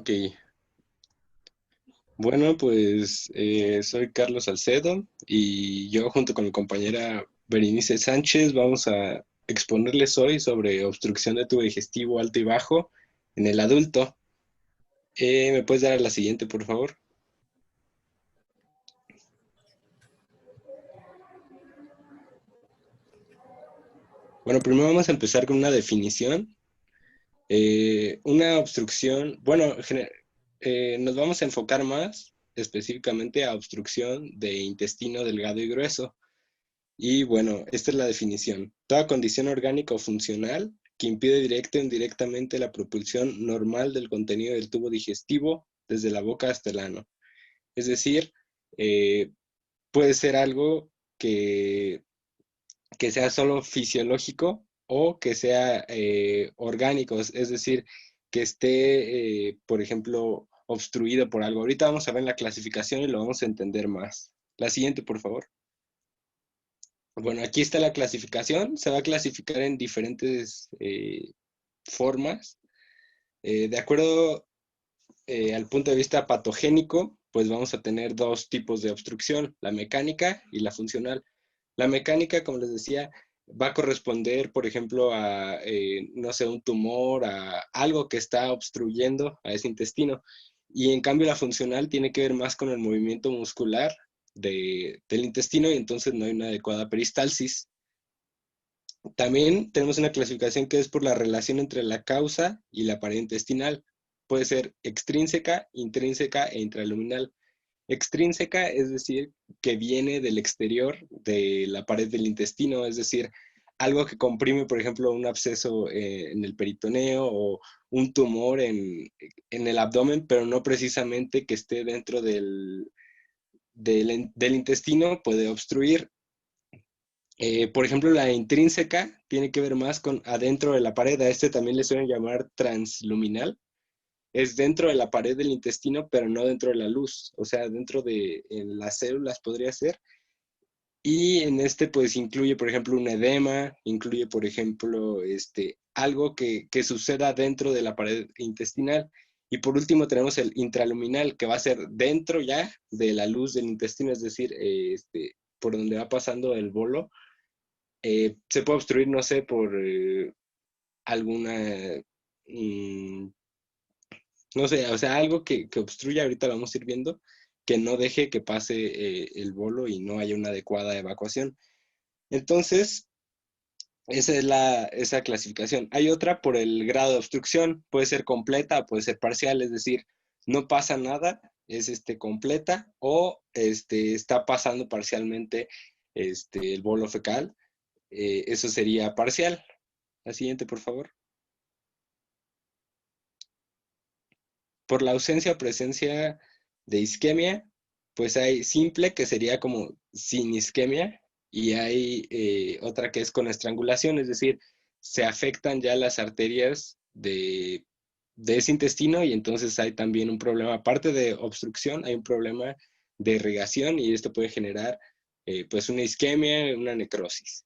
Ok, bueno, pues soy Carlos Salcedo y yo junto con mi compañera Berenice Sánchez vamos a exponerles hoy sobre obstrucción de tubo digestivo alto y bajo en el adulto. ¿Me puedes dar a la siguiente, por favor? Bueno, primero vamos a empezar con una definición. Una obstrucción, bueno, nos vamos a enfocar más específicamente a obstrucción de intestino delgado y grueso. Y bueno, esta es la definición. Toda condición orgánica o funcional que impide directa o indirectamente la propulsión normal del contenido del tubo digestivo desde la boca hasta el ano. Es decir, eh, puede ser algo que, que sea solo fisiológico o que sea orgánico, es decir, que esté, por ejemplo, obstruido por algo. Ahorita vamos a ver la clasificación y lo vamos a entender más. La siguiente, por favor. Bueno, aquí está la clasificación. Se va a clasificar en diferentes formas. De acuerdo al punto de vista patogénico, pues vamos a tener dos tipos de obstrucción, la mecánica y la funcional. La mecánica, como les decía, va a corresponder, por ejemplo, a, no sé, un tumor, a algo que está obstruyendo a ese intestino. Y en cambio la funcional tiene que ver más con el movimiento muscular del intestino y entonces no hay una adecuada peristalsis. También tenemos una clasificación que es por la relación entre la causa y la pared intestinal. Puede ser extrínseca, intrínseca e intraluminal. Extrínseca es decir, que viene del exterior de la pared del intestino, es decir, algo que comprime, por ejemplo, un absceso en el peritoneo o un tumor en el abdomen, pero no precisamente que esté dentro del intestino, puede obstruir. Por ejemplo, la intrínseca tiene que ver más con adentro de la pared. A este también le suelen llamar transluminal. Es dentro de la pared del intestino, pero no dentro de la luz. O sea, dentro de en las células podría ser. Y en este, pues, incluye, por ejemplo, un edema, incluye, por ejemplo, algo que suceda dentro de la pared intestinal. Y por último tenemos el intraluminal, que va a ser dentro ya de la luz del intestino, es decir, por donde va pasando el bolo se puede obstruir, no sé, por alguna, mm, no sé, o sea, algo que obstruya, ahorita lo vamos a ir viendo, que no deje que pase el bolo y no haya una adecuada evacuación. Entonces, esa es esa clasificación. Hay otra por el grado de obstrucción, puede ser completa, puede ser parcial, es decir, no pasa nada, es completa o está pasando parcialmente el bolo fecal, eso sería parcial. La siguiente, por favor. Por la ausencia o presencia de isquemia, pues hay simple, que sería como sin isquemia, y hay otra que es con estrangulación, es decir, se afectan ya las arterias de ese intestino y entonces hay también un problema, aparte de obstrucción, hay un problema de irrigación y esto puede generar pues una isquemia, una necrosis.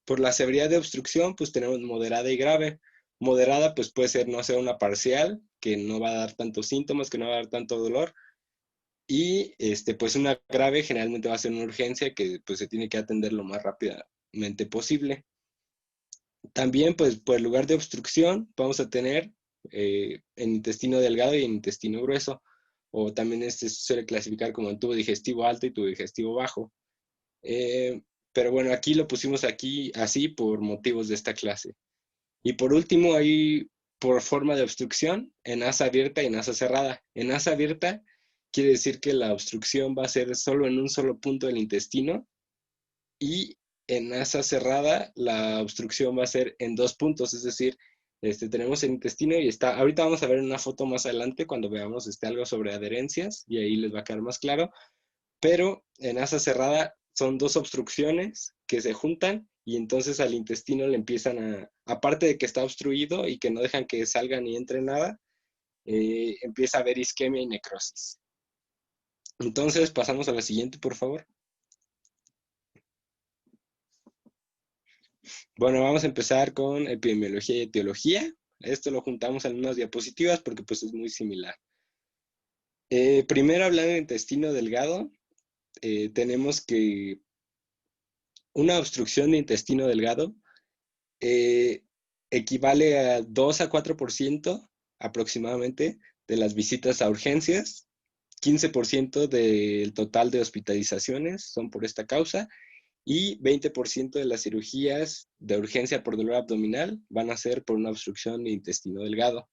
Por la severidad de obstrucción, pues tenemos moderada y grave. Moderada, pues puede ser, no sé, una parcial, que no va a dar tantos síntomas, que no va a dar tanto dolor. Y pues una grave generalmente va a ser una urgencia que pues se tiene que atender lo más rápidamente posible. También, pues por el lugar de obstrucción, vamos a tener en intestino delgado y en intestino grueso. O también se suele clasificar como en tubo digestivo alto y tubo digestivo bajo. Eh, pero bueno, aquí lo pusimos aquí así por motivos de esta clase. Y por último, hay por forma de obstrucción en asa abierta y en asa cerrada. En asa abierta quiere decir que la obstrucción va a ser solo en un solo punto del intestino y en asa cerrada la obstrucción va a ser en dos puntos, es decir, tenemos el intestino y está, ahorita vamos a ver una foto más adelante cuando veamos algo sobre adherencias y ahí les va a quedar más claro, pero en asa cerrada son dos obstrucciones que se juntan y entonces al intestino le empiezan aparte de que está obstruido y que no dejan que salga ni entre nada, empieza a haber isquemia y necrosis. Entonces pasamos a la siguiente, por favor. Bueno, vamos a empezar con epidemiología y etiología. Esto lo juntamos en unas diapositivas porque pues es muy similar. Primero, hablando de intestino delgado, tenemos que una obstrucción de intestino delgado eh, equivale a 2 a 4% aproximadamente de las visitas a urgencias, 15% del total de hospitalizaciones son por esta causa y 20% de las cirugías de urgencia por dolor abdominal van a ser por una obstrucción de intestino delgado.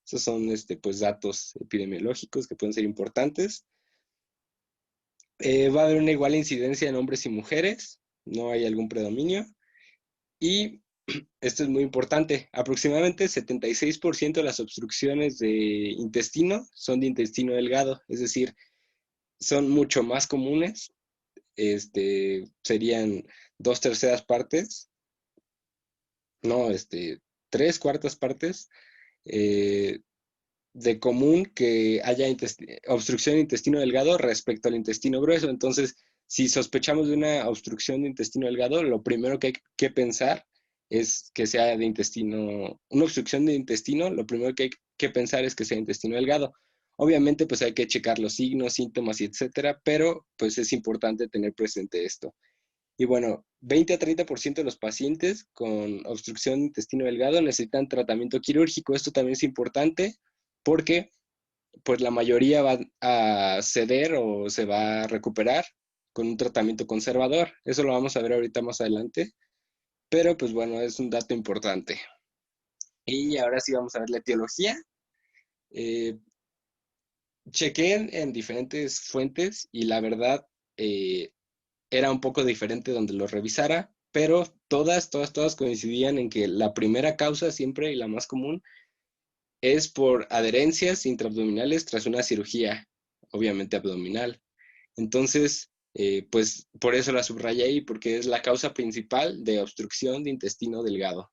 Esos son pues, datos epidemiológicos que pueden ser importantes. Va a haber una igual incidencia en hombres y mujeres, no hay algún predominio. Y esto es muy importante, aproximadamente 76% de las obstrucciones de intestino son de intestino delgado, es decir, son mucho más comunes, serían 2/3 partes, no, 3/4 partes eh, de común que haya obstrucción de intestino delgado respecto al intestino grueso. Entonces, si sospechamos de una obstrucción de intestino delgado, lo primero que hay que pensar es que sea de intestino, una obstrucción de intestino, lo primero que hay que pensar es que sea intestino delgado. Obviamente, pues hay que checar los signos, síntomas y etcétera, pero pues es importante tener presente esto. Y bueno, 20 a 30% de los pacientes con obstrucción de intestino delgado necesitan tratamiento quirúrgico. Esto también es importante porque pues la mayoría va a ceder o se va a recuperar con un tratamiento conservador. Eso lo vamos a ver ahorita más adelante, pero pues bueno, es un dato importante. Y ahora sí vamos a ver la etiología. Eh, Chequé en diferentes fuentes y la verdad eh, era un poco diferente donde lo revisara, pero todas coincidían en que la primera causa siempre y la más común es por adherencias intraabdominales tras una cirugía, obviamente abdominal. Entonces, pues por eso la subrayé ahí, porque es la causa principal de obstrucción de intestino delgado.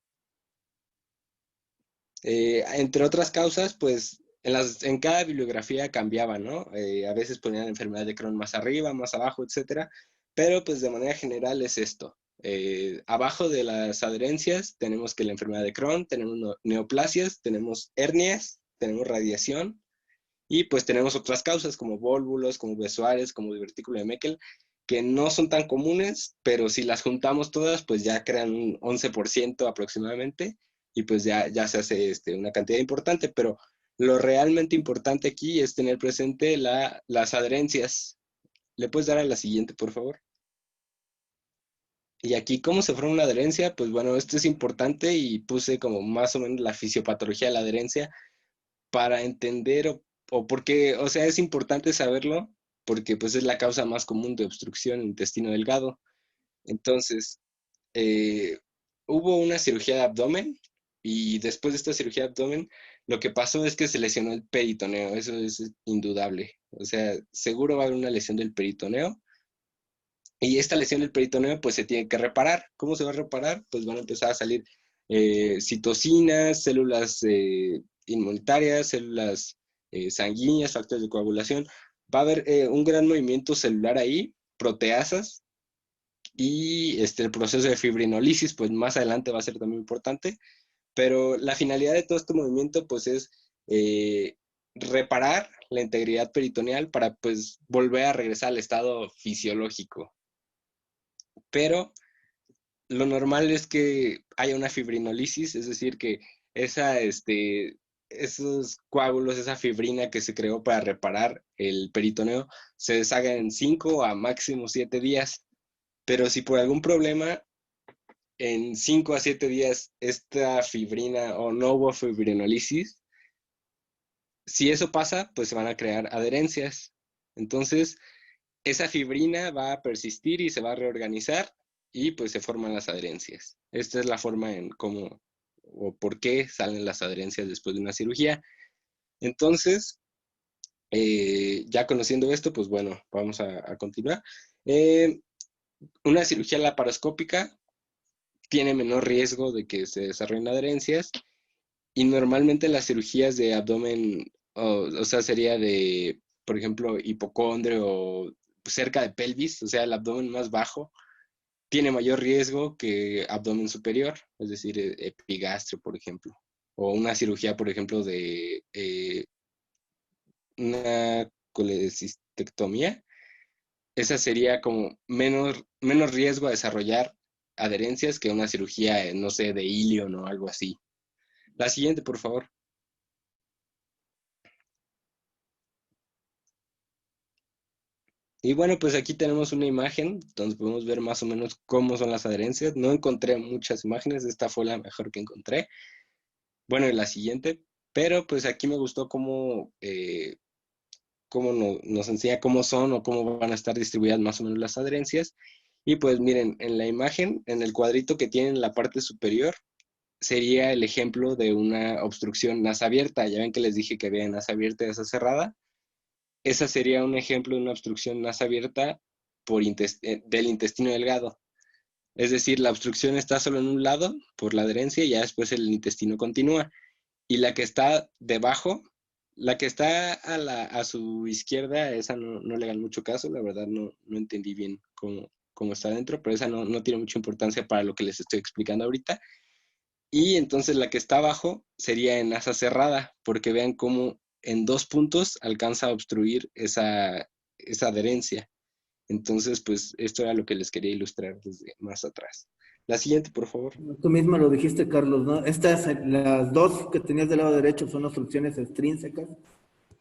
Entre otras causas, pues en cada bibliografía cambiaba, ¿no? A veces ponían enfermedad de Crohn más arriba, más abajo, etcétera, pero pues de manera general es esto. Abajo de las adherencias tenemos que la enfermedad de Crohn, tenemos neoplasias, tenemos hernias, tenemos radiación y pues tenemos otras causas como vólvulos, como Besoares, como divertículo de Meckel, que no son tan comunes, pero si las juntamos todas, pues ya crean un 11% aproximadamente y pues ya se hace una cantidad importante, pero lo realmente importante aquí es tener presente las adherencias. ¿Le puedes dar a la siguiente, por favor? Y aquí, ¿cómo se forma una adherencia? Pues bueno, esto es importante y puse como más o menos la fisiopatología de la adherencia para entender o porque, o sea, es importante saberlo porque pues es la causa más común de obstrucción en intestino delgado. Entonces, eh, hubo una cirugía de abdomen y después de esta cirugía de abdomen, lo que pasó es que se lesionó el peritoneo, eso es indudable. O sea, seguro va a haber una lesión del peritoneo y esta lesión del peritoneo pues se tiene que reparar. ¿Cómo se va a reparar? Pues van a empezar a salir citocinas, células inmunitarias, células sanguíneas, factores de coagulación. Va a haber un gran movimiento celular ahí, proteasas, y el proceso de fibrinolisis, pues más adelante va a ser también importante, pero la finalidad de todo este movimiento, pues es reparar la integridad peritoneal para, pues, volver a regresar al estado fisiológico. Pero lo normal es que haya una fibrinolisis, es decir, que esos coágulos, esa fibrina que se creó para reparar el peritoneo, se deshaga en 5 a máximo 7 días. Pero si por algún problema en 5 a 7 días esta fibrina o no hubo fibrinolisis, si eso pasa, pues se van a crear adherencias. Entonces, esa fibrina va a persistir y se va a reorganizar y pues se forman las adherencias. Esta es la forma en cómo o por qué salen las adherencias después de una cirugía. Entonces, ya conociendo esto, pues bueno, vamos a continuar. Eh, una cirugía laparoscópica tiene menor riesgo de que se desarrollen adherencias y normalmente las cirugías de abdomen, o sea, sería de, por ejemplo, hipocondrio o cerca de pelvis, o sea, el abdomen más bajo, tiene mayor riesgo que abdomen superior, es decir, epigastrio, por ejemplo. o una cirugía, por ejemplo, de una colecistectomía, esa sería como menos riesgo a desarrollar adherencias que una cirugía, no sé, de ilion o algo así. La siguiente, por favor. Y bueno, pues aquí tenemos una imagen donde podemos ver más o menos cómo son las adherencias. No encontré muchas imágenes, esta fue la mejor que encontré. Bueno, y la siguiente, pero pues aquí me gustó cómo nos enseña cómo son o cómo van a estar distribuidas más o menos las adherencias. Y pues miren, en la imagen, en el cuadrito que tiene en la parte superior, sería el ejemplo de una obstrucción nasa abierta. Ya ven que les dije que había nasa abierta y nasa cerrada. Esa sería un ejemplo de una obstrucción nasa abierta del intestino delgado. Es decir, la obstrucción está solo en un lado por la adherencia y ya después el intestino continúa. Y la que está debajo, la que está a su izquierda, esa no le hagan mucho caso, la verdad no entendí bien cómo está dentro, pero esa no tiene mucha importancia para lo que les estoy explicando ahorita. Y entonces la que está abajo sería en asa cerrada, porque vean cómo en 2 puntos alcanza a obstruir esa adherencia. Entonces, pues esto era lo que les quería ilustrar desde más atrás. La siguiente, por favor. Tú mismo lo dijiste, Carlos, ¿no? Estas, las dos que tenías del lado derecho son obstrucciones extrínsecas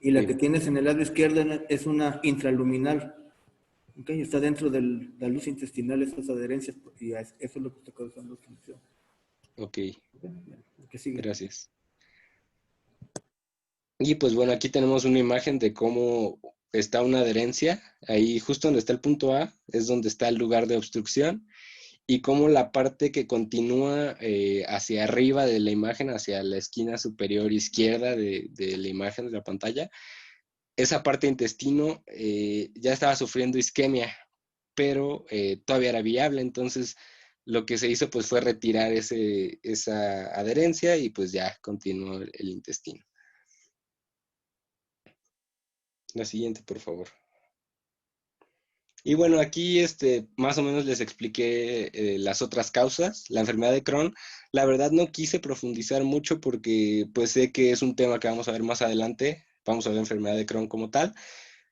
y la que Sí, tienes en el lado izquierdo es una intraluminal. ¿Okay? Está dentro de la luz intestinal, estas adherencias, y eso es lo que está causando obstrucción. ok, ¿Qué sigue? gracias. Y pues bueno, aquí tenemos una imagen de cómo está una adherencia. Ahí justo donde está el punto A es donde está el lugar de obstrucción y cómo la parte que continúa hacia arriba de la imagen, hacia la esquina superior izquierda de la imagen de la pantalla, esa parte de intestino ya estaba sufriendo isquemia, pero todavía era viable. Entonces lo que se hizo pues fue retirar esa adherencia y pues ya continuó el intestino. La siguiente, por favor. Y bueno, aquí más o menos les expliqué las otras causas. La enfermedad de Crohn, la verdad no quise profundizar mucho porque pues sé que es un tema que vamos a ver más adelante. Vamos a ver enfermedad de Crohn como tal.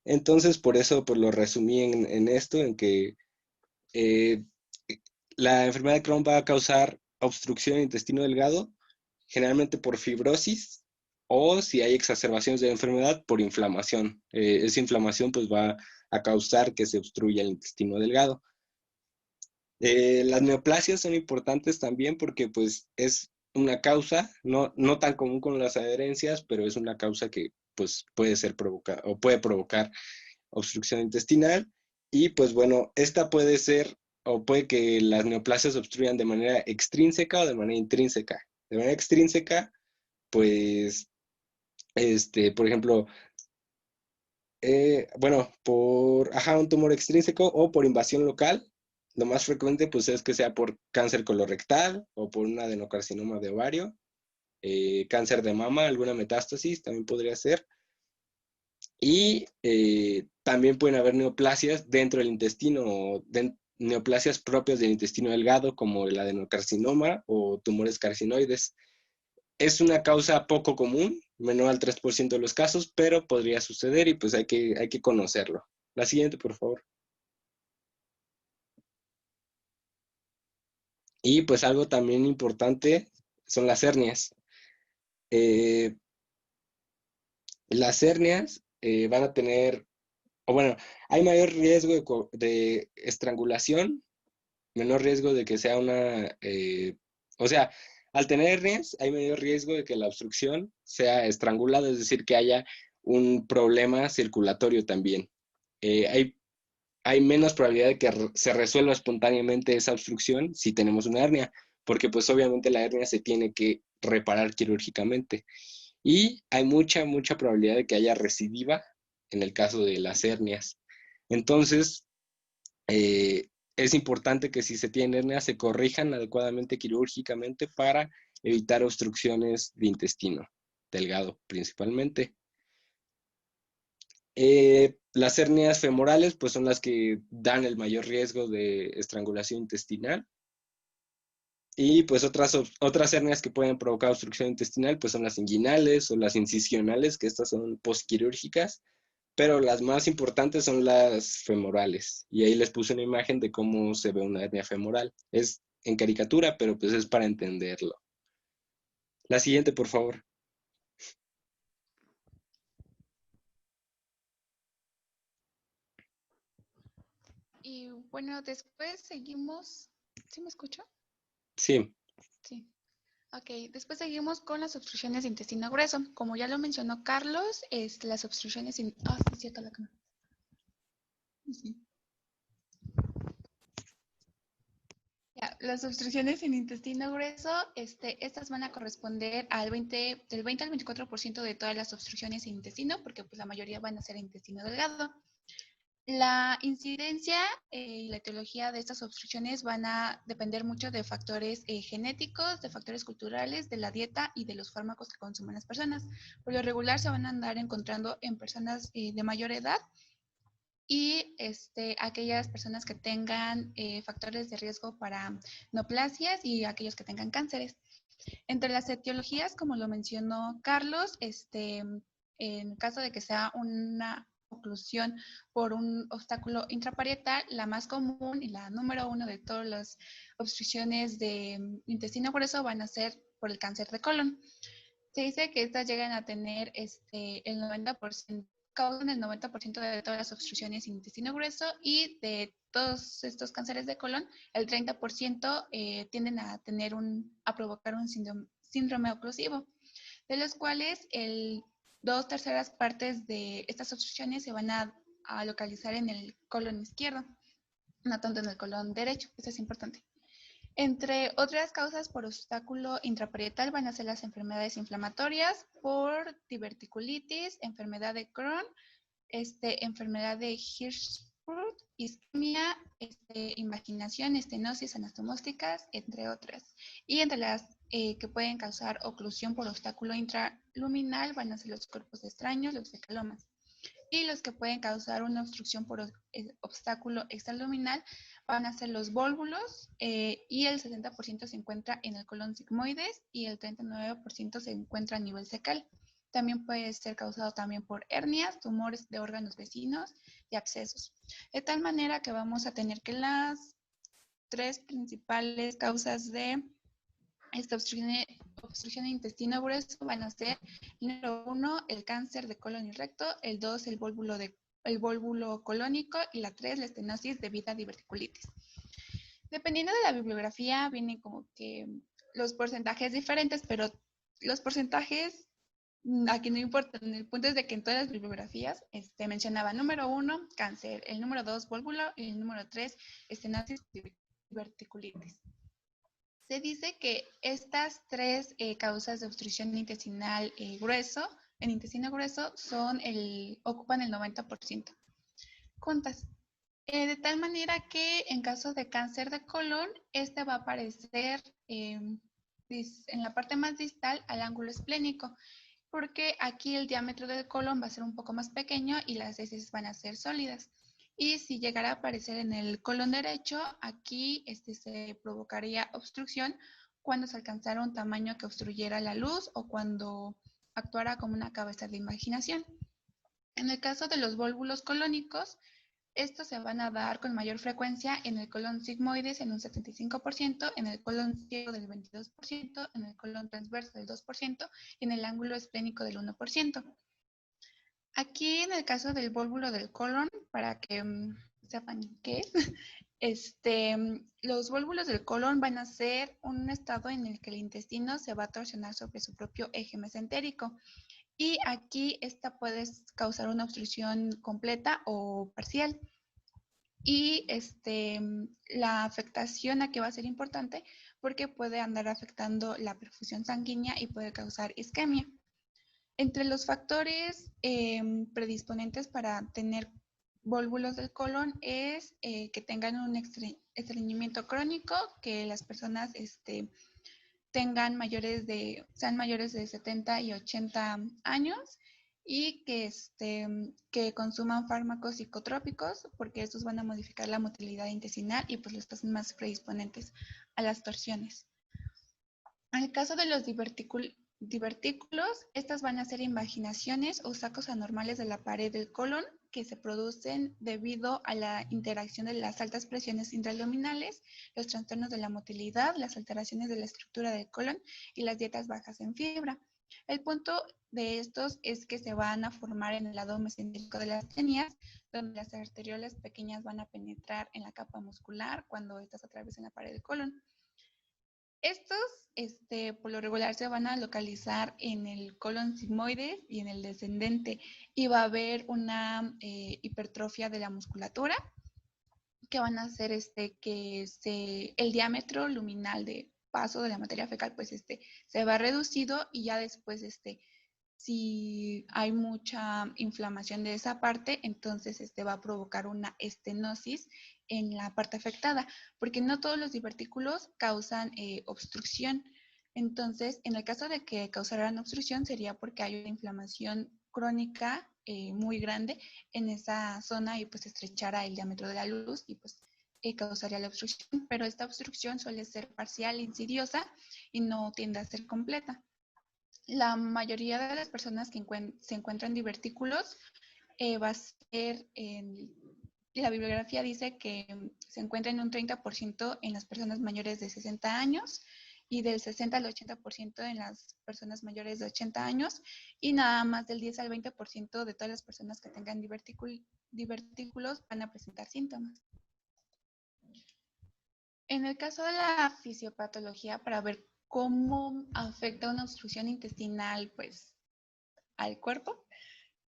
Entonces, por eso pues lo resumí en esto, en que eh, la enfermedad de Crohn va a causar obstrucción del intestino delgado, generalmente por fibrosis o si hay exacerbaciones de la enfermedad por inflamación. Esa inflamación pues va a causar que se obstruya el intestino delgado. Las neoplasias son importantes también porque pues es una causa, no tan común con las adherencias, pero es una causa que pues puede ser provocada o puede provocar obstrucción intestinal. Y pues bueno, esta puede ser o puede que las neoplasias obstruyan de manera extrínseca o de manera intrínseca. De manera extrínseca, pues, por ejemplo, bueno, un tumor extrínseco o por invasión local. Lo más frecuente, pues, es que sea por cáncer colorectal o por un adenocarcinoma de ovario, cáncer de mama, alguna metástasis también podría ser. Y también pueden haber neoplasias dentro del intestino o neoplasias propias del intestino delgado, como el adenocarcinoma o tumores carcinoides. Es una causa poco común, menor al 3% de los casos, pero podría suceder y pues hay que conocerlo. La siguiente, por favor. Y pues algo también importante son las hernias. Eh, las hernias van a tener, o bueno, hay mayor riesgo de estrangulación, menor riesgo de que sea o sea, al tener hernias hay mayor riesgo de que la obstrucción sea estrangulada, es decir, que haya un problema circulatorio también. Hay menos probabilidad de que se resuelva espontáneamente esa obstrucción si tenemos una hernia, porque pues obviamente la hernia se tiene que reparar quirúrgicamente. Y hay mucha probabilidad de que haya recidiva en el caso de las hernias. Entonces, es importante que si se tienen hernias se corrijan adecuadamente quirúrgicamente para evitar obstrucciones de intestino delgado principalmente. Las hernias femorales pues son las que dan el mayor riesgo de estrangulación intestinal Y pues otras hernias que pueden provocar obstrucción intestinal pues son las inguinales o las incisionales, que estas son posquirúrgicas, pero las más importantes son las femorales. Y ahí les puse una imagen de cómo se ve una hernia femoral. Es en caricatura, pero pues es para entenderlo. La siguiente, por favor. Y bueno, después seguimos. ¿Sí me escucho? Sí. Sí. Ok, después seguimos con las obstrucciones de intestino grueso. Como ya lo mencionó Carlos, las obstrucciones Ah, sí, cierto, la cámara. Sí. Ya, las obstrucciones en intestino grueso, estas van a corresponder del 20 al 24% de todas las obstrucciones en intestino, porque pues la mayoría van a ser en intestino delgado. La incidencia y la etiología de estas obstrucciones van a depender mucho de factores genéticos, de factores culturales, de la dieta y de los fármacos que consumen las personas. Por lo regular se van a andar encontrando en personas de mayor edad y aquellas personas que tengan factores de riesgo para neoplasias y aquellos que tengan cánceres. Entre las etiologías, como lo mencionó Carlos, en caso de que sea una oclusión por un obstáculo intraparietal, la más común y la número uno de todas las obstrucciones de intestino grueso van a ser por el cáncer de colon. Se dice que estas llegan a tener el 90%, causan el 90% de todas las obstrucciones en intestino grueso y de todos estos cánceres de colon, el 30% tienden a provocar un síndrome oclusivo, de los cuales dos terceras partes de estas obstrucciones se van a localizar en el colon izquierdo, no tanto en el colon derecho, eso es importante. Entre otras causas por obstáculo intraparietal van a ser las enfermedades inflamatorias por diverticulitis, enfermedad de Crohn, enfermedad de Hirschsprung, isquemia, invaginación, estenosis anastomósticas, entre otras. Y entre las que pueden causar oclusión por obstáculo intraluminal van a ser los cuerpos extraños, los fecalomas. Y los que pueden causar una obstrucción por obstáculo extraluminal van a ser los vólvulos y el 60% se encuentra en el colon sigmoides y el 39% se encuentra a nivel fecal. También puede ser causado también por hernias, tumores de órganos vecinos y abscesos. De tal manera que vamos a tener que las tres principales causas de esta obstrucción de intestino grueso van a ser, número 1, el cáncer de colon y recto, el 2, el vólvulo colónico y la 3, la estenosis debido a diverticulitis. Dependiendo de la bibliografía, vienen como que los porcentajes diferentes, pero los porcentajes aquí no importan. El punto es de que en todas las bibliografías mencionaba número 1, cáncer, el número 2, vólvulo y el número 3, estenosis diverticulitis. Se dice que estas tres causas de obstrucción intestinal grueso, en intestino grueso, ocupan el 90%. Juntas. De tal manera que en caso de cáncer de colon, este va a aparecer en la parte más distal al ángulo esplénico, porque aquí el diámetro del colon va a ser un poco más pequeño y las heces van a ser sólidas. Y si llegara a aparecer en el colon derecho, aquí se provocaría obstrucción cuando se alcanzara un tamaño que obstruyera la luz o cuando actuara como una cabeza de imaginación. En el caso de los vólvulos colónicos, estos se van a dar con mayor frecuencia en el colon sigmoides en un 75%, en el colon ciego del 22%, en el colon transverso del 2% y en el ángulo esplénico del 1%. Aquí en el caso del vólvulo del colon, para que sepan qué es, los vólvulos del colon van a ser un estado en el que el intestino se va a torsionar sobre su propio eje mesentérico. Y aquí esta puede causar una obstrucción completa o parcial. Y la afectación aquí va a ser importante porque puede andar afectando la perfusión sanguínea y puede causar isquemia. Entre los factores predisponentes para tener vólvulos del colon es que tengan un estreñimiento crónico, que las personas sean mayores de 70 y 80 años y que consuman fármacos psicotrópicos porque estos van a modificar la motilidad intestinal y pues los hacen más predisponentes a las torsiones. En el caso de los divertículos, estas van a ser invaginaciones o sacos anormales de la pared del colon que se producen debido a la interacción de las altas presiones intraluminales, los trastornos de la motilidad, las alteraciones de la estructura del colon y las dietas bajas en fibra. El punto de estos es que se van a formar en el lado mesentérico de las tenías, donde las arteriolas pequeñas van a penetrar en la capa muscular cuando estas atraviesan la pared del colon. Estos, por lo regular, se van a localizar en el colon sigmoide y en el descendente, y va a haber una hipertrofia de la musculatura que van a hacer que el diámetro luminal de paso de la materia fecal pues se va reducido, y ya después si hay mucha inflamación de esa parte, entonces va a provocar una estenosis en la parte afectada, porque no todos los divertículos causan obstrucción. Entonces, en el caso de que causaran obstrucción, sería porque hay una inflamación crónica muy grande en esa zona, y pues estrechara el diámetro de la luz y pues causaría la obstrucción, pero esta obstrucción suele ser parcial, insidiosa, y no tiende a ser completa. La mayoría de las personas que se encuentran divertículos va a ser, la bibliografía dice que se encuentra en un 30% en las personas mayores de 60 años y del 60 al 80% en las personas mayores de 80 años, y nada más del 10 al 20% de todas las personas que tengan divertículos van a presentar síntomas. En el caso de la fisiopatología, para ver cómo afecta una obstrucción intestinal pues al cuerpo,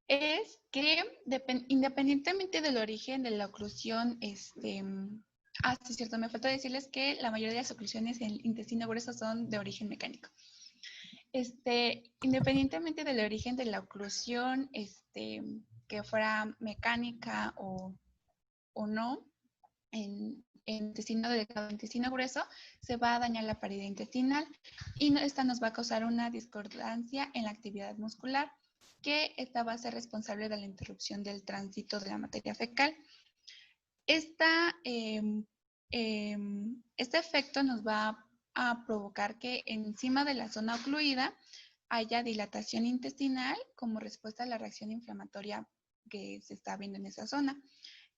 es que independientemente del origen de la oclusión, sí, cierto, me falta decirles que la mayoría de las oclusiones en el intestino grueso son de origen mecánico. Independientemente del origen de la oclusión, que fuera mecánica o no, en intestino delgado, intestino grueso, se va a dañar la pared intestinal, y esta nos va a causar una discordancia en la actividad muscular, que esta va a ser responsable de la interrupción del tránsito de la materia fecal. Este efecto nos va a provocar que encima de la zona ocluida haya dilatación intestinal como respuesta a la reacción inflamatoria que se está viendo en esa zona.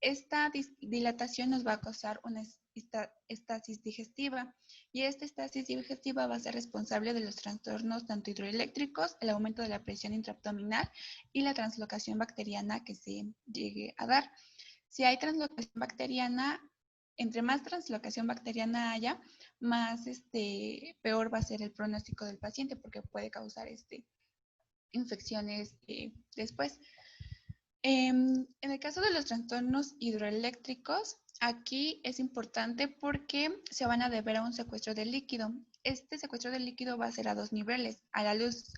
Esta dilatación nos va a causar una estasis digestiva, y esta estasis digestiva va a ser responsable de los trastornos tanto hidroeléctricos, el aumento de la presión intraabdominal y la translocación bacteriana que se llegue a dar. Si hay translocación bacteriana, entre más translocación bacteriana haya, más peor va a ser el pronóstico del paciente, porque puede causar infecciones después. En el caso de los trastornos hidroeléctricos, aquí es importante porque se van a deber a un secuestro del líquido. Este secuestro del líquido va a ser a dos niveles, a la luz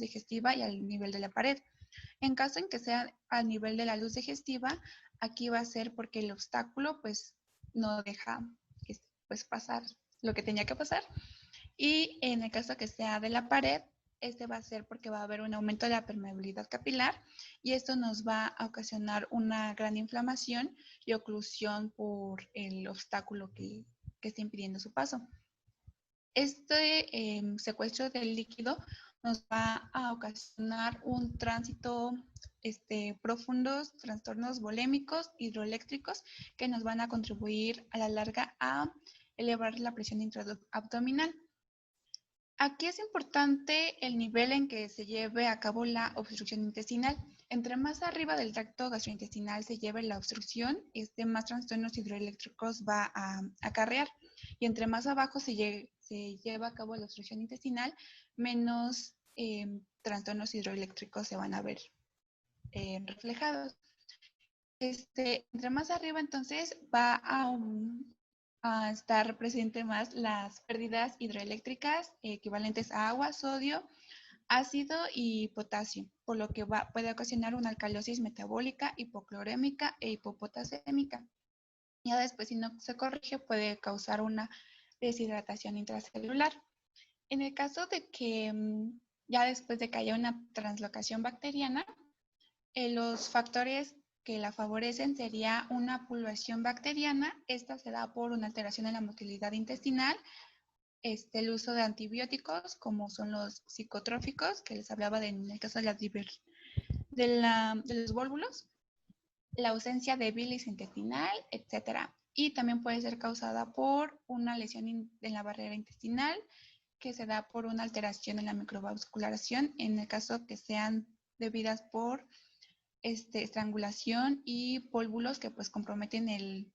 digestiva y al nivel de la pared. En caso en que sea al nivel de la luz digestiva, aquí va a ser porque el obstáculo pues no deja pues pasar lo que tenía que pasar. Y en el caso que sea de la pared, va a ser porque va a haber un aumento de la permeabilidad capilar, y esto nos va a ocasionar una gran inflamación y oclusión por el obstáculo que está impidiendo su paso. Secuestro del líquido nos va a ocasionar un tránsito profundos trastornos volémicos hidroeléctricos que nos van a contribuir a la larga a elevar la presión intraabdominal. Aquí es importante el nivel en que se lleve a cabo la obstrucción intestinal. Entre más arriba del tracto gastrointestinal se lleve la obstrucción, más trastornos hidroeléctricos va a acarrear. Y entre más abajo se lleva a cabo la obstrucción intestinal, menos trastornos hidroeléctricos se van a ver reflejados. Entre más arriba, entonces, va a estar presente más las pérdidas hidroeléctricas equivalentes a agua, sodio, ácido y potasio, por lo que puede ocasionar una alcalosis metabólica, hipoclorémica e hipopotasémica. Ya después, si no se corrige, puede causar una deshidratación intracelular. En el caso de que ya después de que haya una translocación bacteriana, los factores que la favorecen sería una pulvación bacteriana. Esta se da por una alteración en la motilidad intestinal, el uso de antibióticos, como son los psicotróficos, que les hablaba en el caso de, de los vólvulos, la ausencia de bilis intestinal, etcétera. Y también puede ser causada por una lesión en la barrera intestinal, que se da por una alteración en la microvascularación, en el caso que sean debidas por estrangulación y pólvulos que pues comprometen el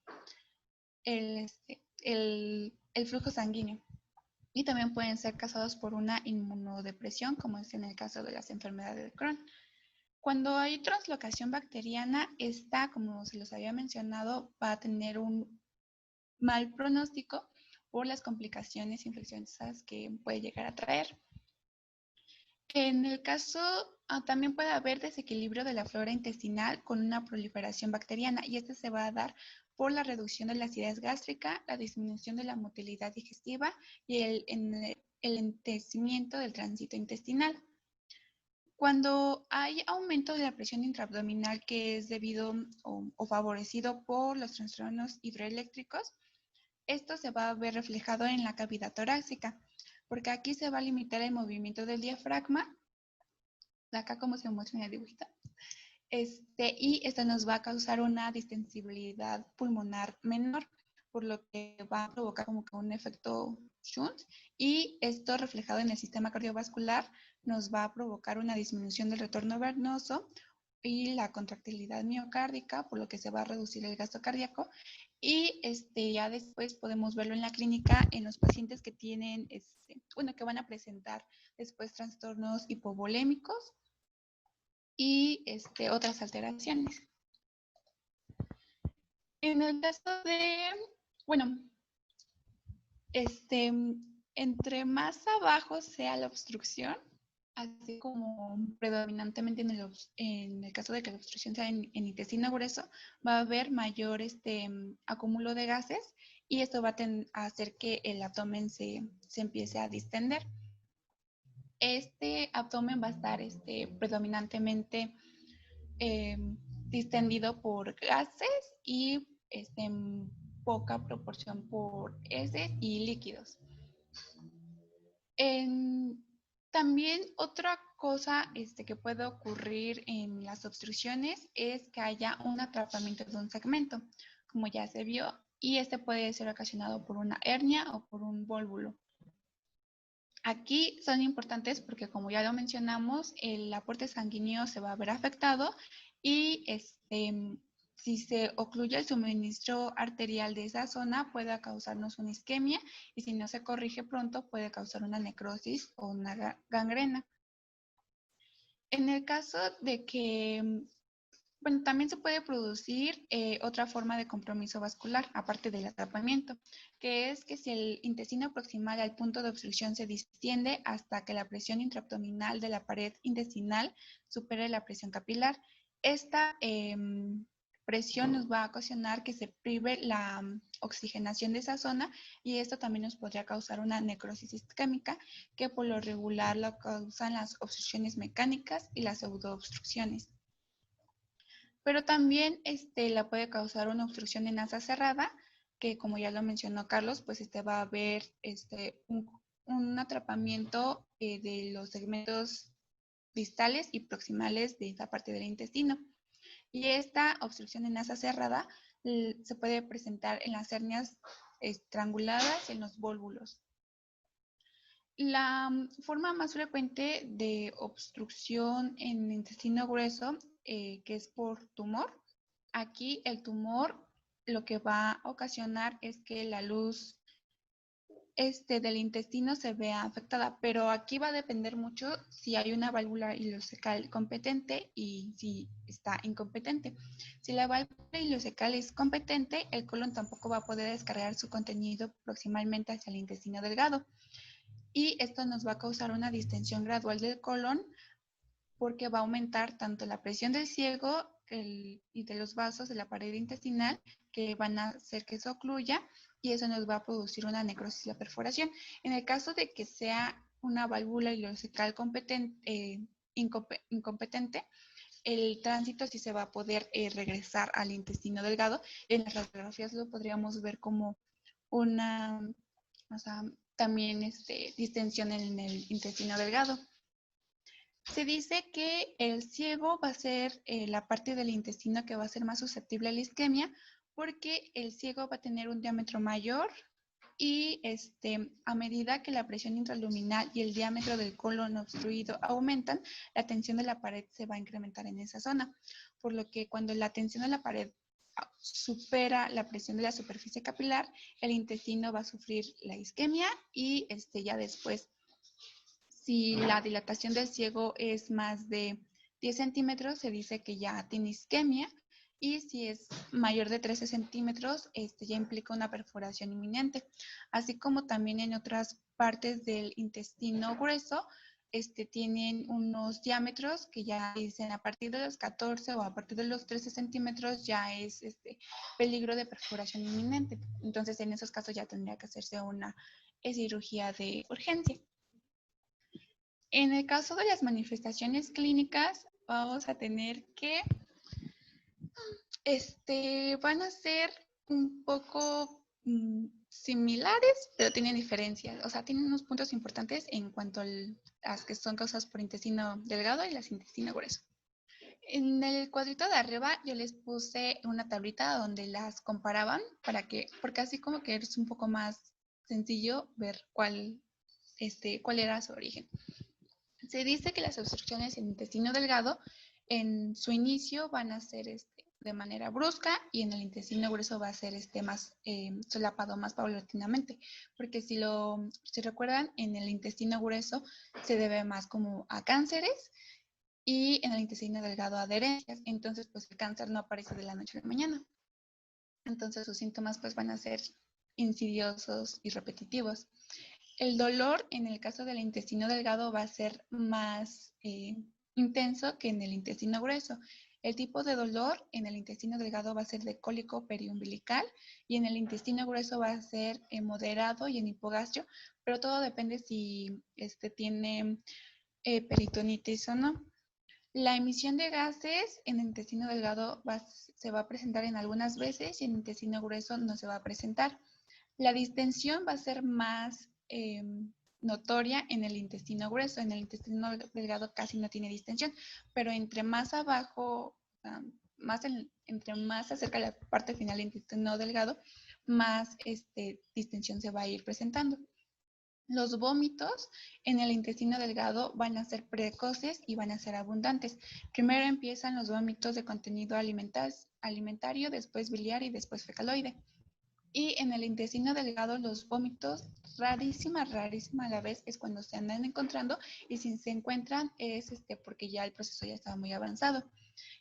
flujo sanguíneo. Y también pueden ser causados por una inmunodepresión, como es en el caso de las enfermedades de Crohn. Cuando hay translocación bacteriana, esta, como se los había mencionado, va a tener un mal pronóstico por las complicaciones infecciosas que puede llegar a traer. En el caso, también puede haber desequilibrio de la flora intestinal con una proliferación bacteriana, y este se va a dar por la reducción de la acidez gástrica, la disminución de la motilidad digestiva y el enlentecimiento del tránsito intestinal. Cuando hay aumento de la presión intraabdominal, que es debido o favorecido por los trastornos hidroeléctricos, esto se va a ver reflejado en la cavidad torácica, porque aquí se va a limitar el movimiento del diafragma, acá como se muestra en la dibujita, y esto nos va a causar una distensibilidad pulmonar menor, por lo que va a provocar como que un efecto shunt, y esto reflejado en el sistema cardiovascular nos va a provocar una disminución del retorno venoso y la contractilidad miocárdica, por lo que se va a reducir el gasto cardíaco. Y ya después podemos verlo en la clínica en los pacientes que tienen, que van a presentar después trastornos hipovolémicos y otras alteraciones. En el caso de, bueno, entre más abajo sea la obstrucción, así como predominantemente en el caso de que la obstrucción sea en intestino grueso, va a haber mayor acúmulo de gases, y esto va a hacer que el abdomen se empiece a distender. Este abdomen va a estar predominantemente distendido por gases y en poca proporción por heces y líquidos. También otra cosa que puede ocurrir en las obstrucciones es que haya un atrapamiento de un segmento, como ya se vio, y puede ser ocasionado por una hernia o por un vólvulo. Aquí son importantes porque, como ya lo mencionamos, el aporte sanguíneo se va a ver afectado, y si se ocluye el suministro arterial de esa zona, puede causarnos una isquemia, y si no se corrige pronto puede causar una necrosis o una gangrena. En el caso de que, bueno, también se puede producir otra forma de compromiso vascular, aparte del atrapamiento, que es que si el intestino proximal al punto de obstrucción se distiende hasta que la presión intraabdominal de la pared intestinal supere la presión capilar. Esta presión nos va a ocasionar que se prive la oxigenación de esa zona, y esto también nos podría causar una necrosis isquémica, que por lo regular lo causan las obstrucciones mecánicas y las pseudoobstrucciones. Pero también la puede causar una obstrucción en asa cerrada, que, como ya lo mencionó Carlos, pues va a haber un atrapamiento de los segmentos distales y proximales de esta parte del intestino. Y esta obstrucción en asa cerrada se puede presentar en las hernias estranguladas y en los vólvulos. La forma más frecuente de obstrucción en el intestino grueso, que es por tumor, aquí el tumor lo que va a ocasionar es que la luz del intestino se vea afectada, pero aquí va a depender mucho si hay una válvula ileocecal competente y si está incompetente. Si la válvula ileocecal es competente, el colon tampoco va a poder descargar su contenido proximalmente hacia el intestino delgado, y esto nos va a causar una distensión gradual del colon, porque va a aumentar tanto la presión del ciego y de los vasos de la pared intestinal, que van a hacer que se ocluya, y eso nos va a producir una necrosis y la perforación. En el caso de que sea una válvula ileocecal incompetente, el tránsito sí se va a poder regresar al intestino delgado. En las radiografías lo podríamos ver como una, o sea, también distensión en el intestino delgado. Se dice que el ciego va a ser la parte del intestino que va a ser más susceptible a la isquemia, porque el ciego va a tener un diámetro mayor y a medida que la presión intraluminal y el diámetro del colon obstruido aumentan, la tensión de la pared se va a incrementar en esa zona, por lo que cuando la tensión de la pared supera la presión de la superficie capilar, el intestino va a sufrir la isquemia y ya después, si la dilatación del ciego es más de 10 centímetros, se dice que ya tiene isquemia, y si es mayor de 13 centímetros, ya implica una perforación inminente. Así como también en otras partes del intestino grueso, tienen unos diámetros que ya dicen a partir de los 14 o a partir de los 13 centímetros ya es peligro de perforación inminente. Entonces, en esos casos ya tendría que hacerse una cirugía de urgencia. En el caso de las manifestaciones clínicas, vamos a tener que van a ser un poco similares, pero tienen diferencias. O sea, tienen unos puntos importantes en cuanto a las que son causadas por intestino delgado y las intestino grueso. En el cuadrito de arriba yo les puse una tablita donde las comparaban porque así como que es un poco más sencillo ver cuál era su origen. Se dice que las obstrucciones en el intestino delgado en su inicio van a ser de manera brusca, y en el intestino grueso va a ser más solapado, más paulatinamente, porque si recuerdan, en el intestino grueso se debe más como a cánceres y en el intestino delgado a adherencias. Entonces, pues el cáncer no aparece de la noche a la mañana. Entonces sus síntomas pues van a ser insidiosos y repetitivos. El dolor en el caso del intestino delgado va a ser más intenso que en el intestino grueso. El tipo de dolor en el intestino delgado va a ser de cólico periumbilical, y en el intestino grueso va a ser moderado y en hipogastrio, pero todo depende si tiene peritonitis o no. La emisión de gases en el intestino delgado se va a presentar en algunas veces, y en el intestino grueso no se va a presentar. La distensión va a ser más notoria en el intestino grueso. En el intestino delgado casi no tiene distensión, pero entre más abajo, entre más acerca de la parte final del intestino delgado, más distensión se va a ir presentando. Los vómitos en el intestino delgado van a ser precoces y van a ser abundantes. Primero empiezan los vómitos de contenido alimentario, después biliar y después fecaloide. Y en el intestino delgado los vómitos, rarísima a la vez, es cuando se andan encontrando, y si se encuentran es porque ya el proceso ya estaba muy avanzado.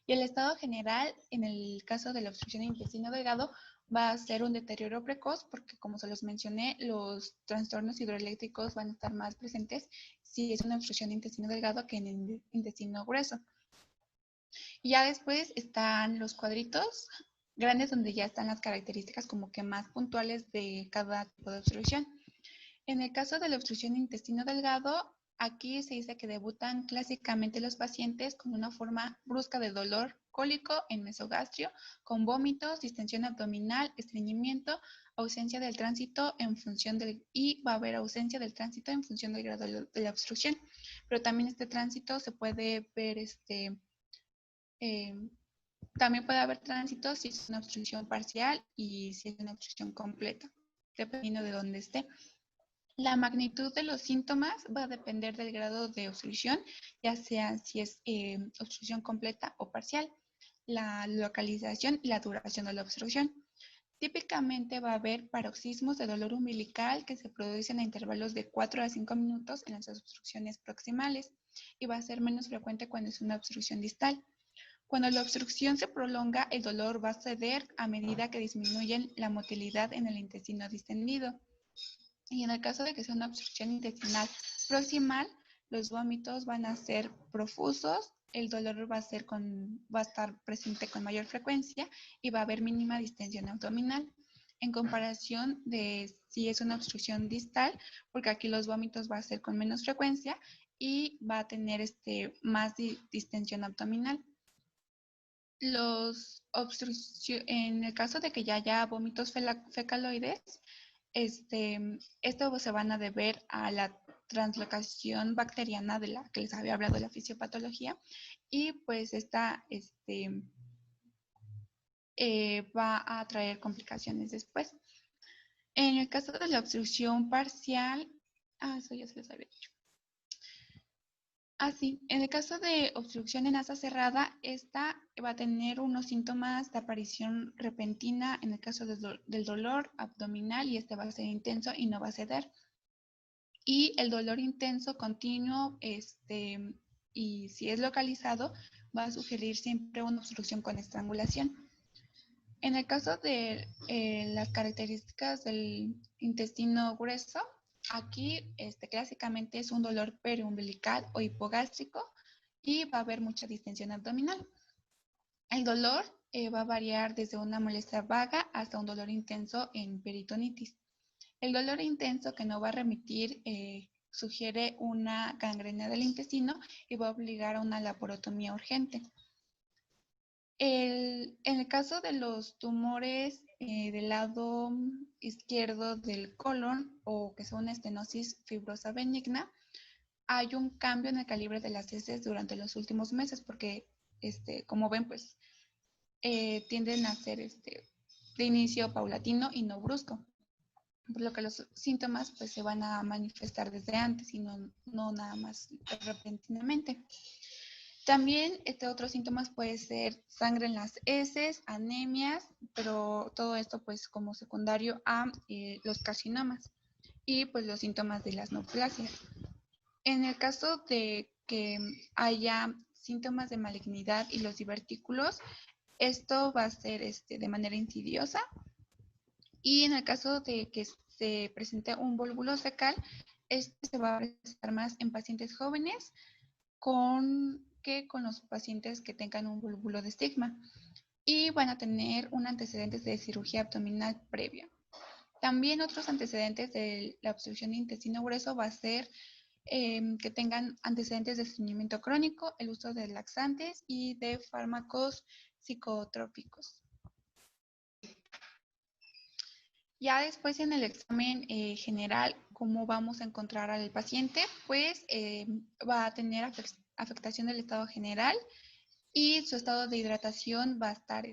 Y el estado general, en el caso de la obstrucción de intestino delgado, va a ser un deterioro precoz, porque como se los mencioné, los trastornos hidroeléctricos van a estar más presentes si es una obstrucción de intestino delgado que en el intestino grueso. Y ya después están los cuadritos grandes, donde ya están las características como que más puntuales de cada tipo de obstrucción. En el caso de la obstrucción de intestino delgado, aquí se dice que debutan clásicamente los pacientes con una forma brusca de dolor cólico en mesogastrio, con vómitos, distensión abdominal, estreñimiento, ausencia del tránsito en función y va a haber ausencia del tránsito en función del grado de la obstrucción. Pero también este tránsito se puede ver, también puede haber tránsito si es una obstrucción parcial y si es una obstrucción completa, dependiendo de dónde esté. La magnitud de los síntomas va a depender del grado de obstrucción, ya sea si es obstrucción completa o parcial, la localización y la duración de la obstrucción. Típicamente va a haber paroxismos de dolor umbilical que se producen a intervalos de 4 a 5 minutos en las obstrucciones proximales, y va a ser menos frecuente cuando es una obstrucción distal. Cuando la obstrucción se prolonga, el dolor va a ceder a medida que disminuye la motilidad en el intestino distendido. Y en el caso de que sea una obstrucción intestinal proximal, los vómitos van a ser profusos, el dolor va a estar presente con mayor frecuencia y va a haber mínima distensión abdominal, en comparación de si es una obstrucción distal, porque aquí los vómitos va a ser con menos frecuencia y va a tener más distensión abdominal. En el caso de que ya haya vómitos fecaloides, Esto se van a deber a la translocación bacteriana de la que les había hablado de la fisiopatología, y pues esta va a traer complicaciones después. En el caso de la obstrucción parcial, eso ya se les había dicho. Así, en el caso de obstrucción en asa cerrada, esta va a tener unos síntomas de aparición repentina en el caso del dolor abdominal, y este va a ser intenso y no va a ceder. Y el dolor intenso continuo, y si es localizado, va a sugerir siempre una obstrucción con estrangulación. En el caso de las características del intestino grueso, aquí clásicamente es un dolor periumbilical o hipogástrico, y va a haber mucha distensión abdominal. El dolor va a variar desde una molestia vaga hasta un dolor intenso en peritonitis. El dolor intenso que no va a remitir sugiere una gangrena del intestino y va a obligar a una laporotomía urgente. En el caso de los tumores del lado izquierdo del colon, o que son una estenosis fibrosa benigna, hay un cambio en el calibre de las heces durante los últimos meses, porque como ven, pues tienden a ser de inicio paulatino y no brusco, por lo que los síntomas pues se van a manifestar desde antes y no nada más repentinamente. También otros síntomas puede ser sangre en las heces, anemias, pero todo esto pues como secundario a los carcinomas y pues los síntomas de las neoplasias. En el caso de que haya síntomas de malignidad y los divertículos, esto va a ser de manera insidiosa, y en el caso de que se presente un volvulo fecal, este se va a presentar más en pacientes jóvenes que con los pacientes que tengan un volvulo de estigma, y van a tener un antecedente de cirugía abdominal previa. También otros antecedentes de la obstrucción de intestino grueso va a ser que tengan antecedentes de estreñimiento crónico, el uso de laxantes y de fármacos psicotrópicos. Ya después en el examen general, ¿cómo vamos a encontrar al paciente? Pues va a tener afectación del estado general, y su estado de hidratación va a estar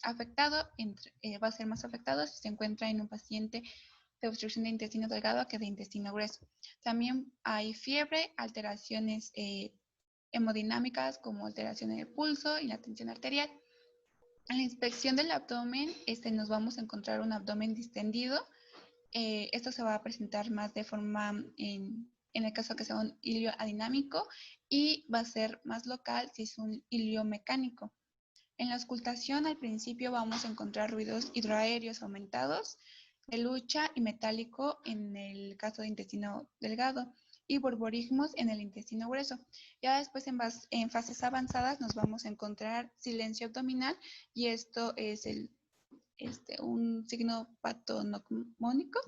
afectado, va a ser más afectado si se encuentra en un paciente de obstrucción de intestino delgado que de intestino grueso. También hay fiebre, alteraciones hemodinámicas como alteración en el pulso y la tensión arterial. En la inspección del abdomen, nos vamos a encontrar un abdomen distendido. Esto se va a presentar más de forma, en el caso que sea un ilio adinámico, y va a ser más local si es un ilio mecánico. En la auscultación, al principio vamos a encontrar ruidos hidroaéreos aumentados, de lucha y metálico en el caso de intestino delgado, y borborismos en el intestino grueso. Ya después, en fases avanzadas, nos vamos a encontrar silencio abdominal, y esto es un signo patognomónico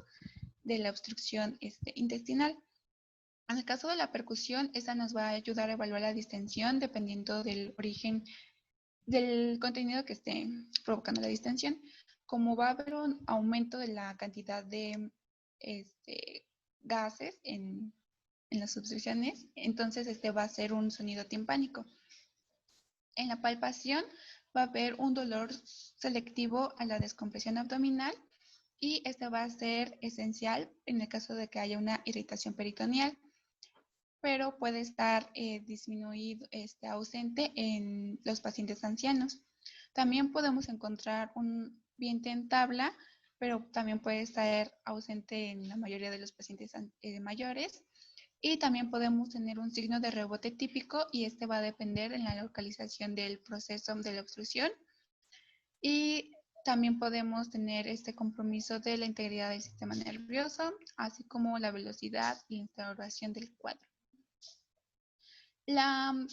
de la obstrucción intestinal. En el caso de la percusión, esta nos va a ayudar a evaluar la distensión dependiendo del origen del contenido que esté provocando la distensión. Como va a haber un aumento de la cantidad de gases en las obstrucciones, entonces va a ser un sonido timpánico. En la palpación va a haber un dolor selectivo a la descompresión abdominal, y este va a ser esencial en el caso de que haya una irritación peritoneal, pero puede estar disminuido, ausente en los pacientes ancianos. También podemos encontrar un viento en tabla, pero también puede estar ausente en la mayoría de los pacientes mayores. Y también podemos tener un signo de rebote típico, y este va a depender en la localización del proceso de la obstrucción. Y también podemos tener este compromiso de la integridad del sistema nervioso, así como la velocidad y instauración del cuadro.